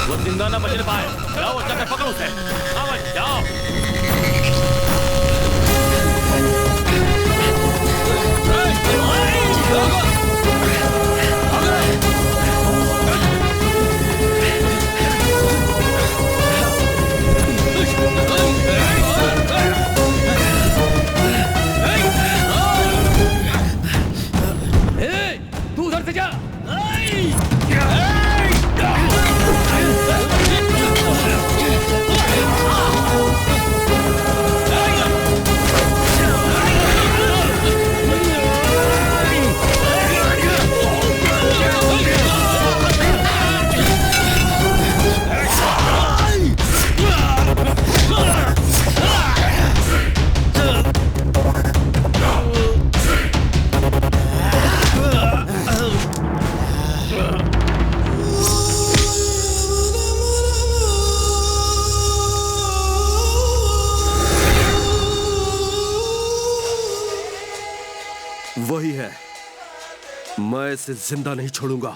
वो जिंदा ना बचने पाए। जाओ जाकर पकड़ो उसे। आओ जाओ।
तू उधर से जा।
वही है, मैं इसे जिंदा नहीं छोड़ूंगा।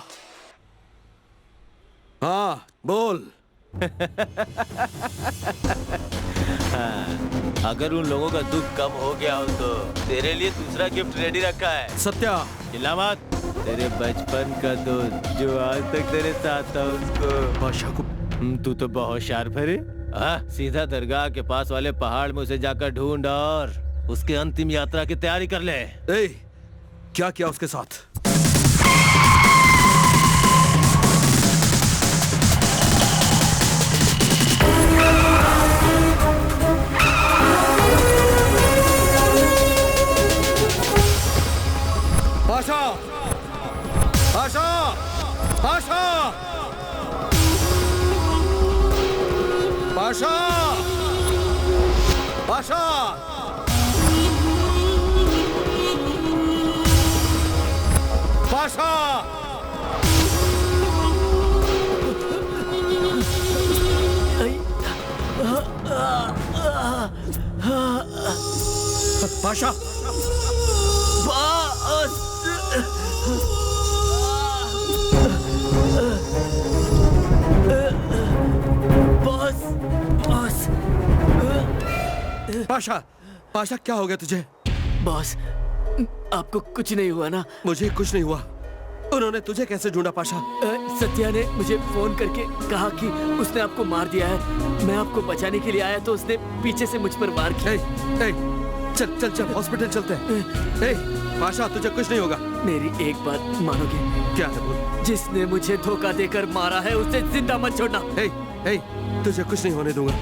हाँ बोल।
अगर उन लोगों का दुख कम हो गया हो तो तेरे लिए दूसरा गिफ्ट रेडी रखा है।
सत्या
चिल्ला मत। तेरे बचपन का दोस्त जो आज तक तेरे साथ था उसको।
बादशाह को
तू तो बहुत शार्प है रे। सीधा दरगाह के पास वाले पहाड़ में उसे जाकर ढूंढ और उसके अंतिम यात्रा की तैयारी कर ले।
क्या किया उसके साथ? आशा, आशा, आशा, आशा, आशा, पाशा, पाशा,
बॉस, बॉस,
पाशा, पाशा क्या हो गया तुझे?
बॉस, आपको कुछ नहीं हुआ ना?
मुझे कुछ नहीं हुआ। उन्होंने तुझे कैसे ढूंढा पाशा?
सत्या ने मुझे फोन करके कहा कि उसने आपको मार दिया है। मैं आपको बचाने के लिए आया तो उसने पीछे से मुझ पर वार किया।
चल चल चल हॉस्पिटल चलते हैं। पाशा तुझे कुछ नहीं होगा।
मेरी एक बात मानोगे?
क्या है बोल?
जिसने मुझे धोखा देकर मारा है उसे जिंदा मत छोड़ना।
तुझे कुछ नहीं होने दूंगा।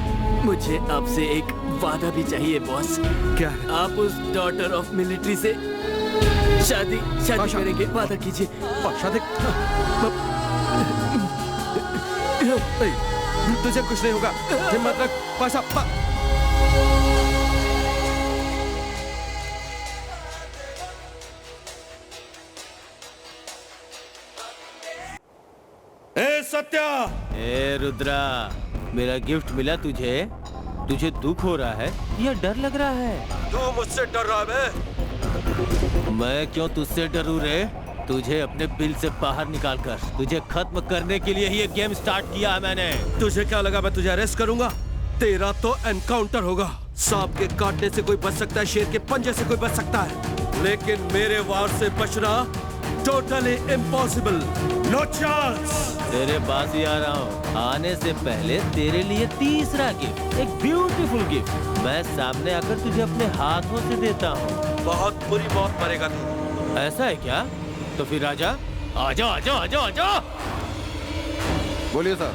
मुझे आपसे एक वादा भी चाहिए बॉस।
क्या है?
आप उस डॉटर ऑफ मिलिट्री से शादी करेंगे, वादा कीजिए।
तुझे कुछ नहीं होगा, हिम्मत रख पाशा। सत्या,
ए रुद्रा, मेरा गिफ्ट मिला तुझे? तुझे दुख हो रहा है या डर लग रहा है?
तू मुझसे डर रहा है?
मैं क्यों तुझसे डरूं रे? तुझे अपने बिल से बाहर निकालकर तुझे खत्म करने के लिए ही ये गेम स्टार्ट किया है मैंने।
तुझे क्या लगा मैं तुझे अरेस्ट करूंगा? तेरा तो एनकाउंटर होगा। सांप के काटने से कोई बच सकता है, शेर के पंजे से कोई बच सकता है, लेकिन मेरे वार से बचना टोटली इम्पॉसिबल। No chance.
तेरे पास ही आ रहा हूँ। आने से पहले तेरे लिए तीसरा गिफ्ट, एक ब्यूटीफुल गिफ्ट मैं सामने आकर तुझे अपने हाथों से देता हूँ।
बहुत बुरी मौत मरेगा तू।
ऐसा है क्या? तो फिर आजा, आजा, आजा, आजा, आजा।
बोलिए sir.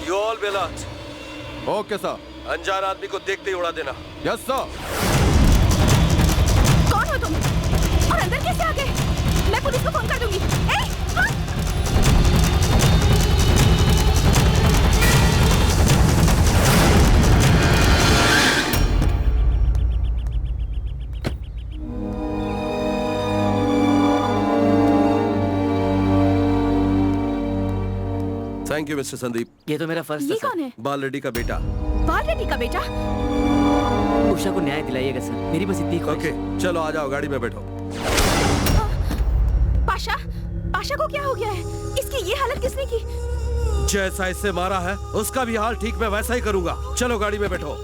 You all be alert.
Okay sir.
अनजान आदमी को देखते ही उड़ा देना।
Yes sir.
कौन हो तुम और अंदर कैसे आ गए? मैं पुलिस को फोन कर दूंगी।
Thank you mister Sandeep.
ये तो मेरा फर्ज था
ये
सर।
कौन है?
बाल रेड्डी का बेटा।
बाल रेड्डी का बेटा?
उषा को न्याय दिलाइएगा सर, मेरी बस इतनी ख्वाहिश है।
ओके चलो आ जाओ, गाड़ी में बैठो।
पाशा, पाशा को क्या हो गया है? इसकी ये हालत किसने की?
जैसा इससे मारा है उसका भी हाल ठीक मैं वैसा ही करूंगा। चलो गाड़ी में बैठो।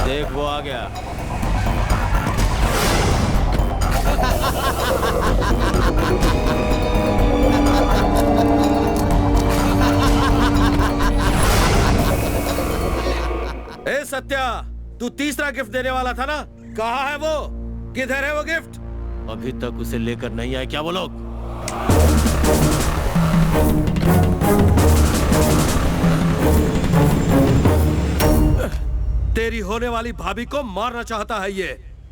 देख वो आ गया।
ए सत्या, तू तीसरा गिफ्ट देने वाला था ना, कहाँ है वो? किधर है वो गिफ्ट?
अभी तक उसे लेकर नहीं आए क्या वो लोग?
तेरी होने वाली भाभी को मारना चाहता है ये।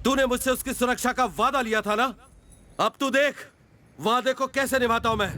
तूने मुझसे उसकी सुरक्षा का वादा लिया था ना, अब तू देख वादे को कैसे निभाता हूं मैं।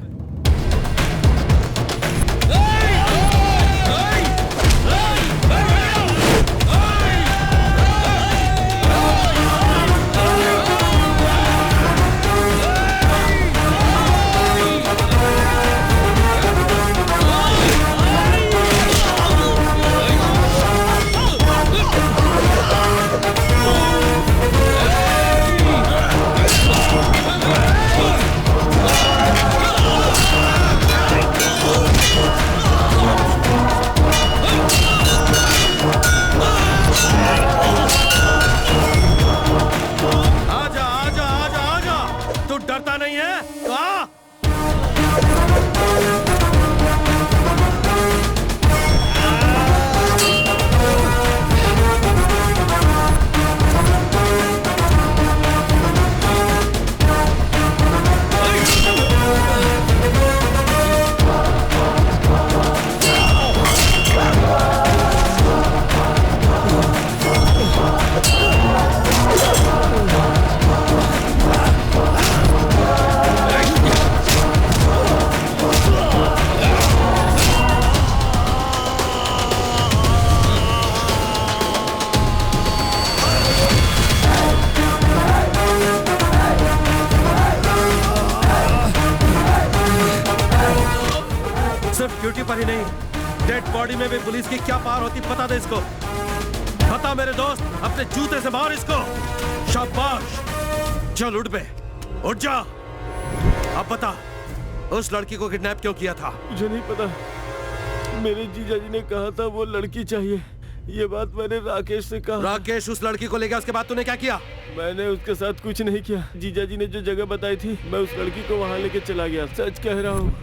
ड्यूटी पर ही नहीं, डेड बॉडी में भी पुलिस की क्या पावर होती पता दे इसको। बता मेरे दोस्त, अपने जूते से मार इसको। शाबाश, चल उठ बे, उठ जा। अब बता, उस लड़की को किडनैप क्यों किया था?
मुझे नहीं पता, मेरे जीजा जी ने कहा था वो लड़की चाहिए। ये बात मैंने राकेश से कहा।
राकेश उस लड़की को ले गया, उसके बाद तूने क्या किया?
मैंने उसके साथ कुछ नहीं किया। जीजा जी ने जो जगह बताई थी, मैं उस लड़की को वहाँ लेके चला गया। सच कह रहा हूँ।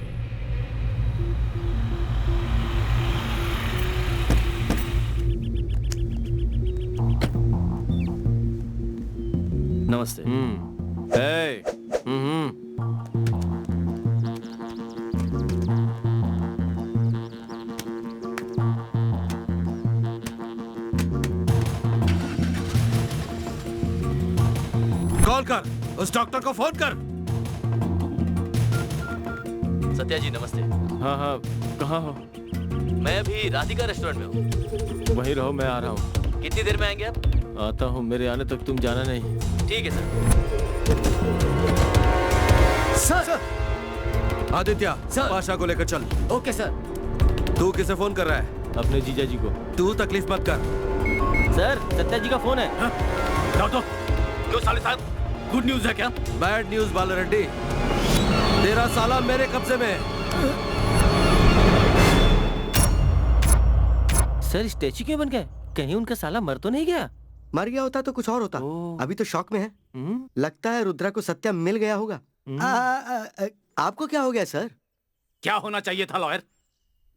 नमस्ते।
कॉल कर, उस डॉक्टर को फोन कर।
सत्या जी नमस्ते।
हाँ हाँ, कहाँ हो?
मैं अभी राधिका रेस्टोरेंट में हूँ।
वहीं रहो, मैं आ रहा हूँ।
कितनी देर में आएंगे आप?
आता हूँ, मेरे आने तक तुम जाना नहीं।
ठीक है
सर।
आदित्य,
सर।
पाशा को लेकर चल।
Okay sir.
तू किसे फोन कर रहा है?
अपने जीजा जी को।
तू तकलीफ मत कर।
सर, सत्या जी का फोन है।
तो क्यों साले साहब, गुड न्यूज है क्या?
बैड न्यूज बाल रेड्डी, तेरा साला मेरे कब्जे में है।
सर स्टैचू क्यों बन गए? कहीं उनका साला मर तो नहीं गया?
मर गया होता तो कुछ और होता, अभी तो शॉक में है। लगता है रुद्रा को सत्या मिल गया होगा। आपको क्या हो गया सर?
क्या होना चाहिए था लॉयर?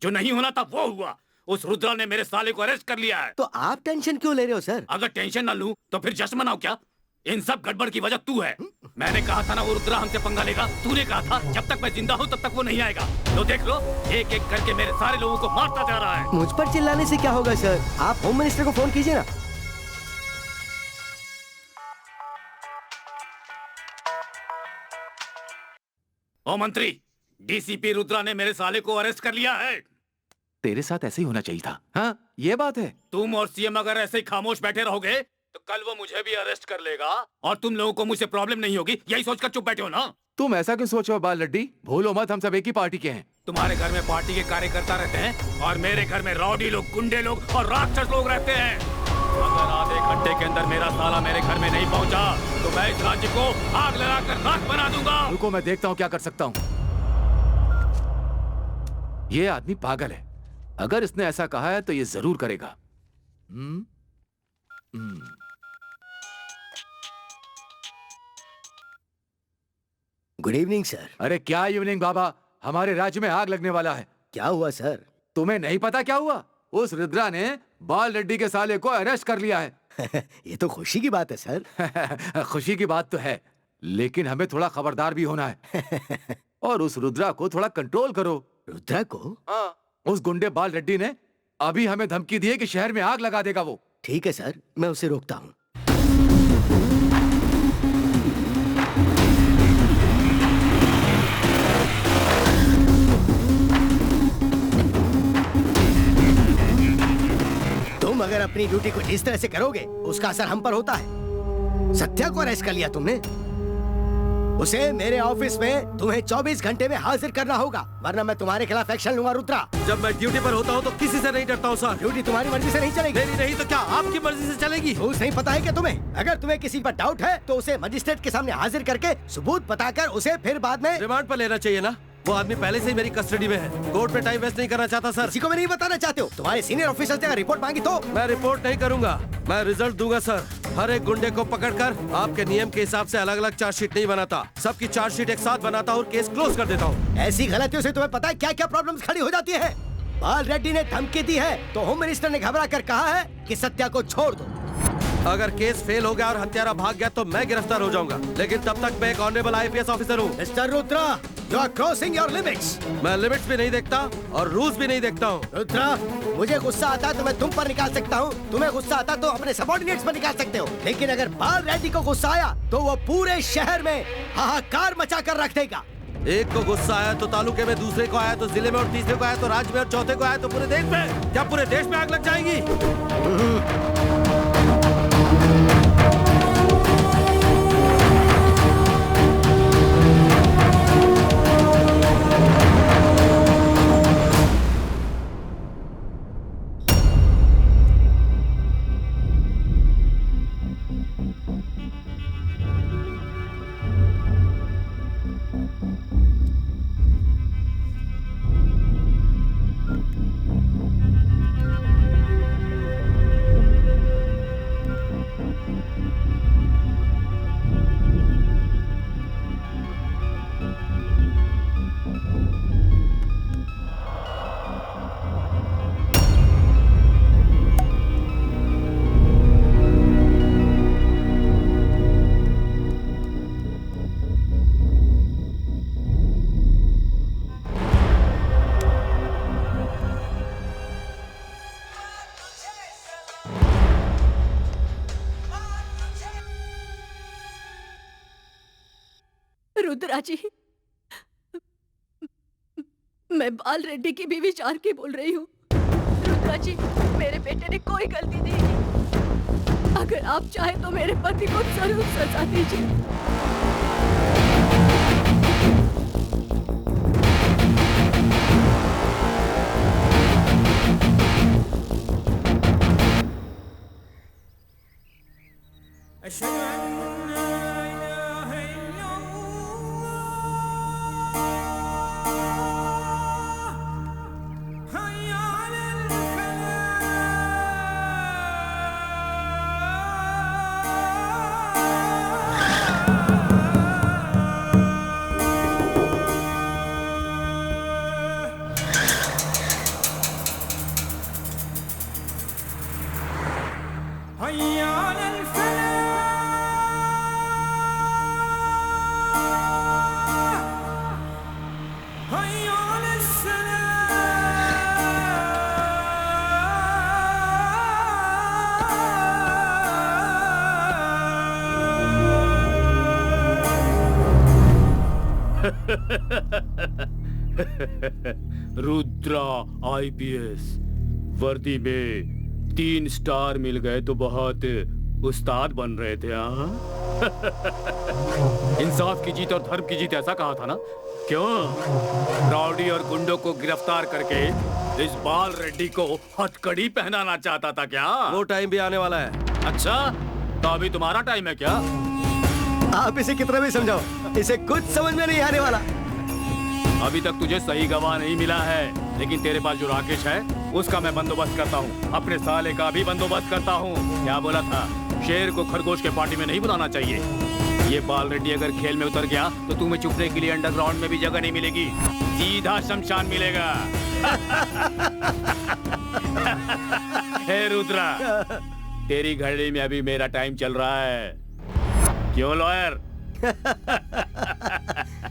जो नहीं होना था वो हुआ। उस रुद्रा ने मेरे साले को अरेस्ट कर लिया है।
तो आप टेंशन क्यों ले रहे हो सर?
अगर टेंशन ना लूं तो फिर जश्न मनाऊं क्या? इन सब गड़बड़ की वजह तू है। मैंने कहा था ना वो रुद्रा हमसे पंगा लेगा। तूने कहा था जब तक मैं जिंदा हूं तब तक वो नहीं आएगा। तो देख लो, एक एक करके मेरे सारे लोगों को मारता जा रहा है।
मुझ पर चिल्लाने से क्या होगा सर? आप होम मिनिस्टर को फोन कीजिए ना।
ओ मंत्री, डीसीपी रुद्रा ने मेरे साले को अरेस्ट कर लिया है।
तेरे साथ ऐसे ही होना चाहिए था। हाँ, ये बात है।
तुम और सीएम अगर ऐसे ही खामोश बैठे रहोगे तो कल वो मुझे भी अरेस्ट कर लेगा और तुम लोगों को मुझसे प्रॉब्लम नहीं होगी, यही सोचकर चुप बैठे हो ना?
तुम ऐसा क्यों सोच रहे हो बाल लड्डी? भूलो मत, हम सब एक ही पार्टी के हैं।
तुम्हारे घर में पार्टी के कार्यकर्ता रहते हैं और मेरे घर में रौडी लोग, गुंडे लोग और राक्षस लोग रहते हैं। अगर आधे घंटे के अंदर मेरा साला मेरे घर में नहीं पहुंचा तो मैं इस राज्य को आग लगाकर राख बना दूंगा।
रुको, मैं देखता हूँ क्या कर सकता हूँ। ये आदमी पागल है। अगर इसने ऐसा कहा है तो ये जरूर करेगा।
Good evening sir.
अरे क्या इवनिंग बाबा, हमारे राज्य में आग लगने वाला है।
क्या हुआ सर?
तुम्हें नहीं पता क्या हुआ? उस रुद्रा ने बाल रेड्डी के साले को अरेस्ट कर लिया है।
ये तो खुशी की बात है सर।
खुशी की बात तो है, लेकिन हमें थोड़ा खबरदार भी होना है। और उस रुद्रा को थोड़ा कंट्रोल करो।
रुद्रा को?
हाँ, उस गुंडे बाल रेड्डी ने अभी हमें धमकी दी है कि शहर में आग लगा देगा वो।
ठीक है सर, मैं उसे रोकता हूँ। तुम अगर अपनी ड्यूटी को जिस तरह से करोगे उसका असर हम पर होता है। सत्या को अरेस्ट कर लिया तुमने, उसे मेरे ऑफिस में तुम्हें 24 घंटे में हाजिर करना होगा, वरना मैं तुम्हारे खिलाफ एक्शन लूंगा। रुद्रा,
जब मैं ड्यूटी पर होता हूँ तो किसी से नहीं डरता हूँ सर।
ड्यूटी तुम्हारी मर्जी से नहीं चलेगी।
मेरी नहीं तो क्या आपकी मर्जी से चलेगी?
रूल्स नहीं पता है क्या तुम्हें? अगर तुम्हें किसी पर डाउट है तो उसे मजिस्ट्रेट के सामने हाजिर करके सबूत बताकर उसे फिर बाद में
रिमांड पर लेना चाहिए ना। वो आदमी पहले से ही मेरी कस्टडी में है। कोर्ट में टाइम वेस्ट नहीं करना चाहता सर।
किसी को भी नहीं बताना चाहते हो? तुम्हारे सीनियर ऑफिसर ने रिपोर्ट मांगी तो?
मैं रिपोर्ट नहीं करूंगा, मैं रिजल्ट दूंगा सर। हर एक गुंडे को पकड़कर आपके नियम के हिसाब से अलग अलग चार्जशीट नहीं बनाता, सबकी चार्जशीट एक साथ बनाता हूँ और केस क्लोज कर देता हूँ।
ऐसी गलतियों से तुम्हें पता है क्या क्या प्रॉब्लम्स खड़ी हो जाती है? बाल रेड्डी ने धमकी दी है तो होम मिनिस्टर ने घबरा कर कहा है कि सत्या को छोड़ दो।
अगर केस फेल हो गया और हत्यारा भाग गया तो मैं गिरफ्तार हो जाऊंगा, लेकिन तब तक मैं एक ऑनरेबल IPS ऑफिसर हूँ।
Mister Rudra, you are crossing your limits.
मैं लिमिट्स भी नहीं देखता और रूल्स भी नहीं देखता हूँ।
रुद्रा, मुझे गुस्सा आता है तो मैं तुम पर निकाल सकता हूँ, तुम्हें गुस्सा आता तो अपने सबॉर्डिनेट्स पर निकाल सकते हो, लेकिन अगर बाल रेड्डी को गुस्सा आया तो वो पूरे शहर में हाहाकार मचा कर रख देगा।
एक को गुस्सा आया तो तालुके में, दूसरे को आया तो जिले में, और तीसरे को आया तो राज्य में, और चौथे को आया तो पूरे देश में। क्या पूरे देश में आग लग जाएगी?
रुद्रा जी, मैं बाल रेड्डी की बीवी जानकी बोल रही हूँ। रुद्रा जी, मेरे बेटे ने कोई गलती नहीं की। अगर आप चाहे तो मेरे पति को जरूर सजा दीजिए।
रुद्रा आईपीएस वर्दी में 3 स्टार मिल गए तो बहुत उस्ताद बन रहे थे। हाँ इंसाफ की जीत और धर्म की जीत, ऐसा कहा था ना? क्यों राउडी और गुंडों को गिरफ्तार करके इस बाल रेड्डी को हथकड़ी पहनाना चाहता था क्या?
वो टाइम भी आने वाला है।
अच्छा तो अभी तुम्हारा टाइम है क्या?
आप इसे कितना भी समझाओ, इसे कुछ समझ में नहीं आने वाला।
अभी तक तुझे सही गवाह नहीं मिला है, लेकिन तेरे पास जो राकेश है उसका मैं बंदोबस्त करता हूँ। अपने साले का भी बंदोबस्त करता हूँ। क्या बोला था? शेर को खरगोश के पार्टी में नहीं बुलाना चाहिए। ये बाल रेड्डी अगर खेल में उतर गया तो तुम्हें छुपने के लिए अंडरग्राउंड में भी जगह नहीं मिलेगी, सीधा शमशान मिलेगा। हे रुद्रा, तेरी घड़ी में अभी मेरा टाइम चल रहा है। क्यों लॉयर?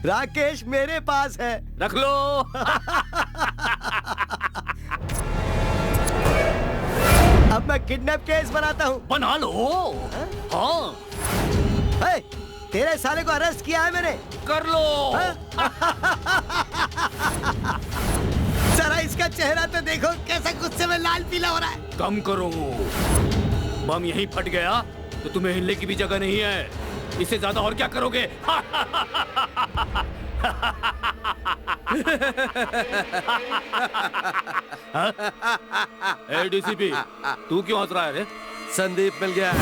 राकेश मेरे पास है,
रख लो।
अब मैं किडनैप केस बनाता हूँ।
बना लो। हाँ
हे, तेरे साले को अरेस्ट किया है मैंने।
कर लो।
जरा इसका चेहरा तो देखो, कैसा गुस्से में लाल पीला हो रहा है।
कम करो, बम यहीं फट गया तो तुम्हें हिलने की भी जगह नहीं है। इससे ज्यादा और क्या करोगे? डीसीपी, तू क्यों हंस रहा है रे?
संदीप मिल गया है।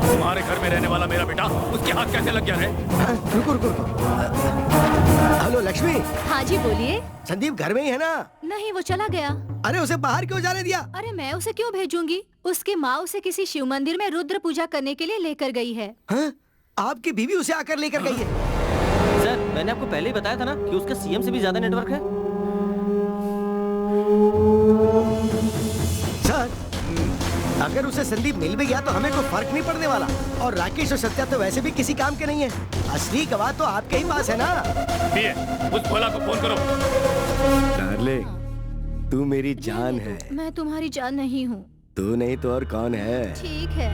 तुम्हारे घर में रहने वाला मेरा बेटा, उसके हाथ कैसे लग गया रे?
रुको रुको रुको। हेलो लक्ष्मी।
हाँ जी बोलिए।
संदीप घर में ही है ना?
नहीं, वो चला गया।
अरे उसे बाहर क्यों जाने दिया?
अरे मैं उसे क्यों भेजूंगी? उसकी माँ उसे किसी शिव मंदिर में रुद्र पूजा करने के लिए लेकर गई है।
हाँ? आपकी बीवी उसे आकर लेकर गई है?
सर मैंने आपको पहले ही बताया था ना कि उसका सीएम से भी ज्यादा नेटवर्क है।
सर अगर उसे संदीप मिल भी गया तो हमें कोई फर्क नहीं पड़ने वाला। और राकेश और सत्या तो वैसे भी किसी काम के नहीं है। असली गवाह तो आपके ही पास है ना।
उस भोला को फोन करो।
डार्लिंग, तू मेरी जान है।
मैं तुम्हारी जान नहीं हूँ।
तू नहीं तो और कौन है?
ठीक है।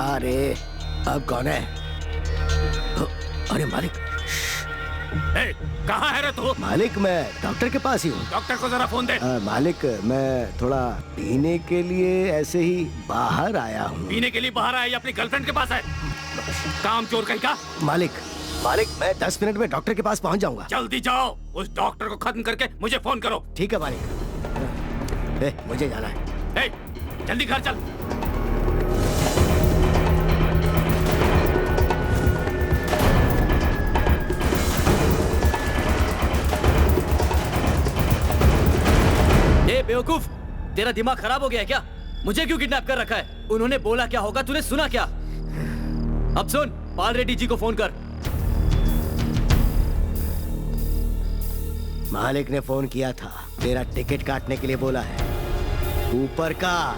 अरे अब कौन है? अरे मालिक।
कहाँ है रे तू?
मालिक मैं डॉक्टर के पास ही हूँ।
डॉक्टर को जरा फोन दे।
मालिक मैं थोड़ा पीने के लिए ऐसे ही बाहर आया हूँ।
पीने के लिए बाहर आया या अपनी गर्लफ्रेंड के पास है? काम चोर कहीं का?
मालिक मैं 10 मिनट में डॉक्टर के पास पहुँच जाऊंगा।
जल्दी जाओ, उस डॉक्टर को खत्म करके मुझे फोन करो।
ठीक है मालिक। मुझे जाना है।
जल्दी घर चल।
बेवकूफ, तेरा दिमाग खराब हो गया है क्या? मुझे क्यों किडनैप कर रखा है? उन्होंने बोला क्या होगा तूने सुना क्या? अब सुन, बाल रेड्डी जी को फोन कर।
मालिक ने फोन किया था, तेरा टिकट काटने के लिए बोला है। ऊपर का।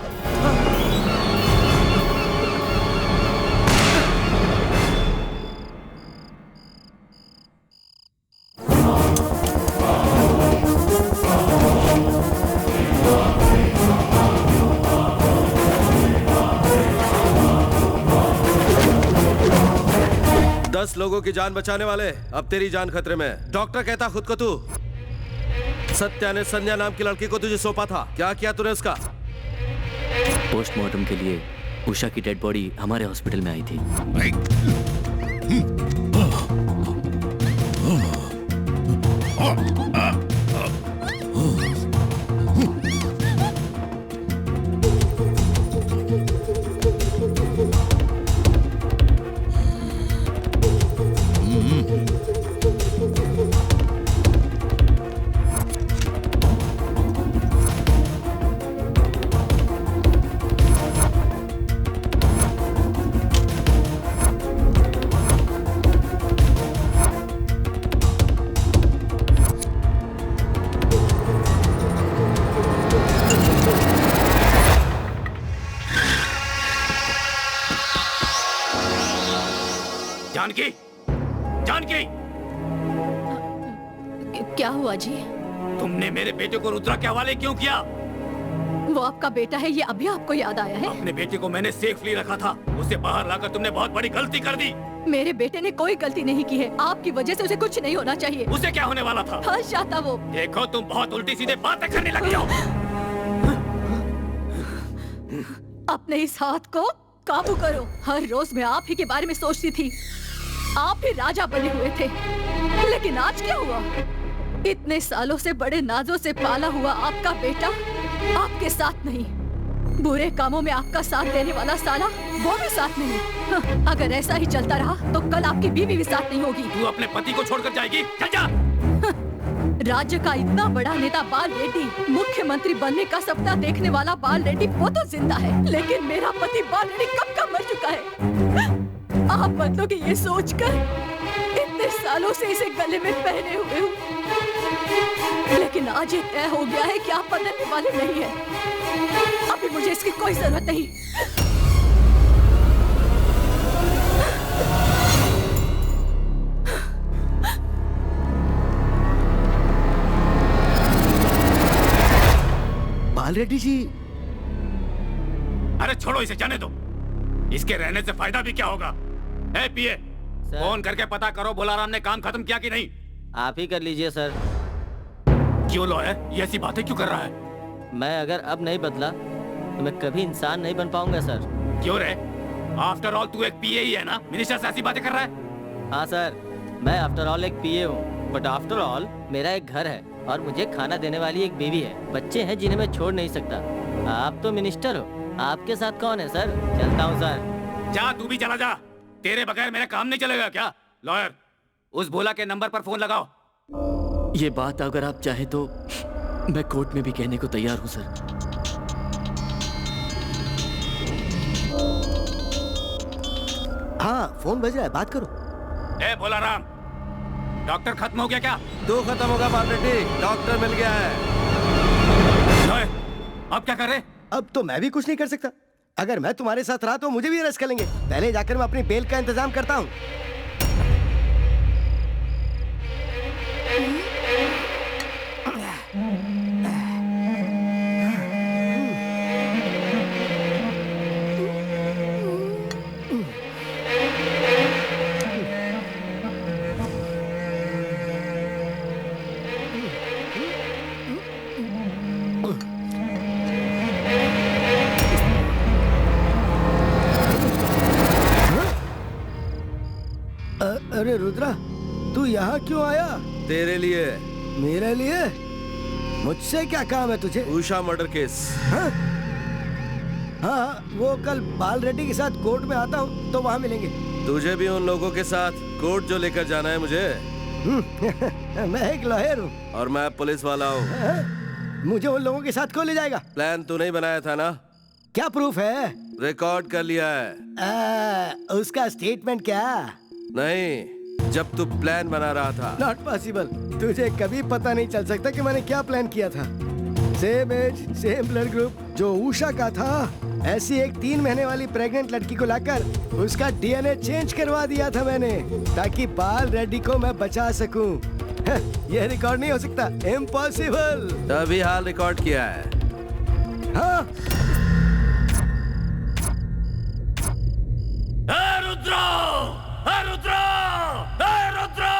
10 लोगों की जान बचाने वाले, अब तेरी जान खतरे में। डॉक्टर कहता खुद को तू। सत्या ने संध्या नाम की लड़की को तुझे सौंपा था, क्या किया तूने उसका?
पोस्टमार्टम के लिए उषा की डेड बॉडी हमारे हॉस्पिटल में आई थी।
क्या हुआ जी?
तुमने मेरे बेटे को रुद्रा के हवाले क्यों किया?
वो आपका बेटा है, ये अभी आपको याद आया है?
अपने बेटे को मैंने सेफली रखा था, उसे बाहर लाकर तुमने बहुत बड़ी गलती कर दी।
मेरे बेटे ने कोई गलती नहीं की है, आपकी वजह से उसे कुछ नहीं होना चाहिए।
उसे क्या होने वाला था?
हाँ चाहता वो।
देखो तुम बहुत उल्टी सीधे बातें करने लगी हो।
अपने इस हाथ को काबू करो। हर रोज मैं आप ही के बारे में सोचती थी, आप ही राजा बने हुए थे, लेकिन आज क्या हुआ? इतने सालों से बड़े नाजों से पाला हुआ आपका बेटा आपके साथ नहीं, बुरे कामों में आपका साथ देने वाला साला वो भी साथ नहीं। हाँ, अगर ऐसा ही चलता रहा तो कल आपकी बीवी भी साथ नहीं होगी।
तू अपने पति को छोड़कर जाएगी? चल जा।
राज्य का इतना बड़ा नेता बाल रेड्डी, मुख्यमंत्री बनने का सपना देखने वाला बाल रेड्डी, वो तो जिंदा है, लेकिन मेरा पति बाल रेड्डी कब का मर चुका है। आप बदलोगे ये सोचकर इतने सालों से इसे गले में पहने हुए हूँ, लेकिन आज ये तय हो गया है कि आप बदलने वाले नहीं हैं। अभी मुझे इसकी कोई जरूरत नहीं।
बाल रेड्डी जी।
अरे छोड़ो इसे, जाने दो। इसके रहने से फायदा भी क्या होगा? ए पीए, फोन करके पता करो बोलाराम ने काम खत्म किया कि नहीं।
आप ही कर लीजिए सर।
क्यों लॉयर, ये ऐसी बातें क्यों कर रहा है?
मैं अगर अब नहीं बदला तो मैं कभी इंसान नहीं बन पाऊंगा सर।
क्यों रे? आफ्टर ऑल तू एक पीए ही है ना? मिनिस्टर से ऐसी बातें कर रहा है?
हाँ सर, मैं आफ्टर ऑल एक पीए हूँ, बट आफ्टर ऑल मेरा एक घर है और मुझे खाना देने वाली एक बीवी है, बच्चे हैं जिन्हें मैं छोड़ नहीं सकता। आप तो मिनिस्टर हो, आपके साथ कौन है सर? चलता हूँ सर।
जा, तू भी चला जा। तेरे बगैर मेरा काम नहीं चलेगा क्या? लॉयर, उस भोला के नंबर पर फोन लगाओ।
ये बात अगर आप चाहे तो मैं कोर्ट में भी कहने को तैयार हूँ सर।
हाँ, फोन बज रहा है, बात करो।
ए भोलाराम, डॉक्टर खत्म हो गया क्या?
तू खत्म होगा बाल रेड्डी, डॉक्टर मिल गया है।
अब क्या कर रहे?
अब तो मैं भी कुछ नहीं कर सकता। अगर मैं तुम्हारे साथ रहा तो मुझे भी अरेस्ट कर लेंगे। पहले जाकर मैं अपनी बेल का इंतजाम करता हूँ। अरे रुद्रा, तू यहाँ क्यों आया?
तेरे लिए।
मेरे लिए? मुझसे क्या काम है तुझे?
Usha murder case.
हाँ? हाँ, वो कल बाल रेड्डी के साथ कोर्ट में आता हूँ तो वहाँ मिलेंगे।
तुझे भी उन लोगों के साथ कोर्ट जो लेकर जाना है मुझे।
मैं एक लॉयर हूँ।
और मैं पुलिस वाला हूँ।
मुझे उन लोगों के साथ क्यों ले जाएगा?
प्लान तू नहीं बनाया था ना?
क्या प्रूफ है?
रिकॉर्ड कर लिया है।
उसका स्टेटमेंट क्या?
नहीं, जब तू प्लान बना रहा था।
Not possible. तुझे कभी पता नहीं चल सकता कि मैंने क्या प्लान किया था। Same age, same blood group जो उषा का था, ऐसी एक 3 महीने वाली प्रेग्नेंट लड़की को लाकर उसका डीएनए चेंज करवा दिया था मैंने, ताकि बाल रेड्डी को मैं बचा सकूं। यह रिकॉर्ड नहीं हो सकता, इम्पॉसिबल।
तभी हाल रिकॉर्ड किया है।
हाँ?
Rudra! Rudra! Rudra!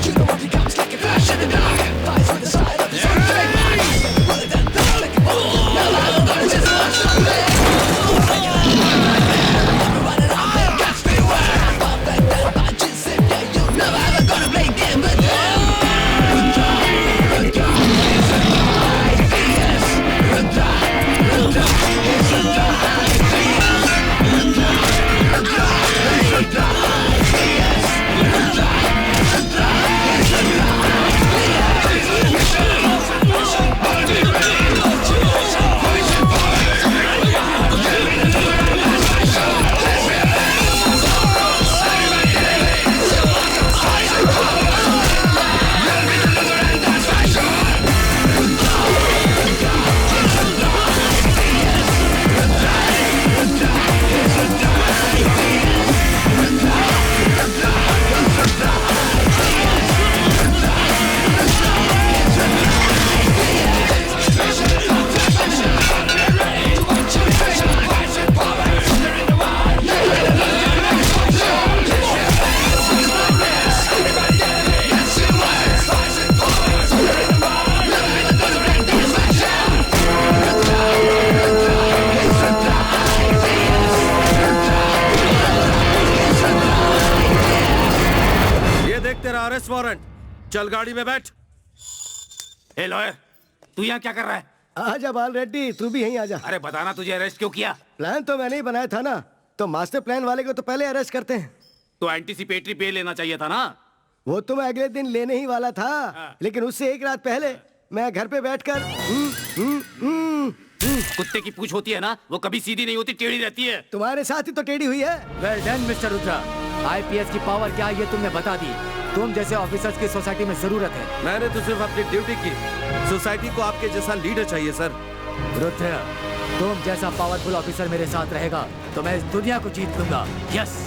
You know what he comes like a flash in the dark. Fights on the side of the sun.
चल गाड़ी में बैठ।
ए लॉयर, तू यहाँ क्या कर रहा है?
आजा बाल रेड्डी, तू भी यहीं आजा।
अरे बताना, तुझे अरेस्ट क्यों किया?
प्लान तो मैंने ही बनाया था ना, तो मास्टर प्लान वाले को तो पहले अरेस्ट करते हैं।
तो एंटीसिपेटरी पे लेना चाहिए था ना।
वो तो मैं अगले दिन लेने ही वाला था, लेकिन उससे एक रात पहले मैं घर पे बैठकर
कुत्ते की पूंछ होती है ना, वो कभी सीधी नहीं होती, टेढ़ी रहती है।
तुम्हारे साथ ही तो टेढ़ी हुई है।
Well done mister Rudra. IPS की पावर क्या है ये तुमने बता दी। तुम जैसे ऑफिसर्स की सोसाइटी में जरूरत है।
मैंने तो सिर्फ अपनी ड्यूटी की। सोसाइटी को आपके जैसा लीडर चाहिए सर।
रुद्रा, तुम जैसा पावरफुल ऑफिसर मेरे साथ रहेगा तो मैं इस दुनिया को जीत लूंगा। यस।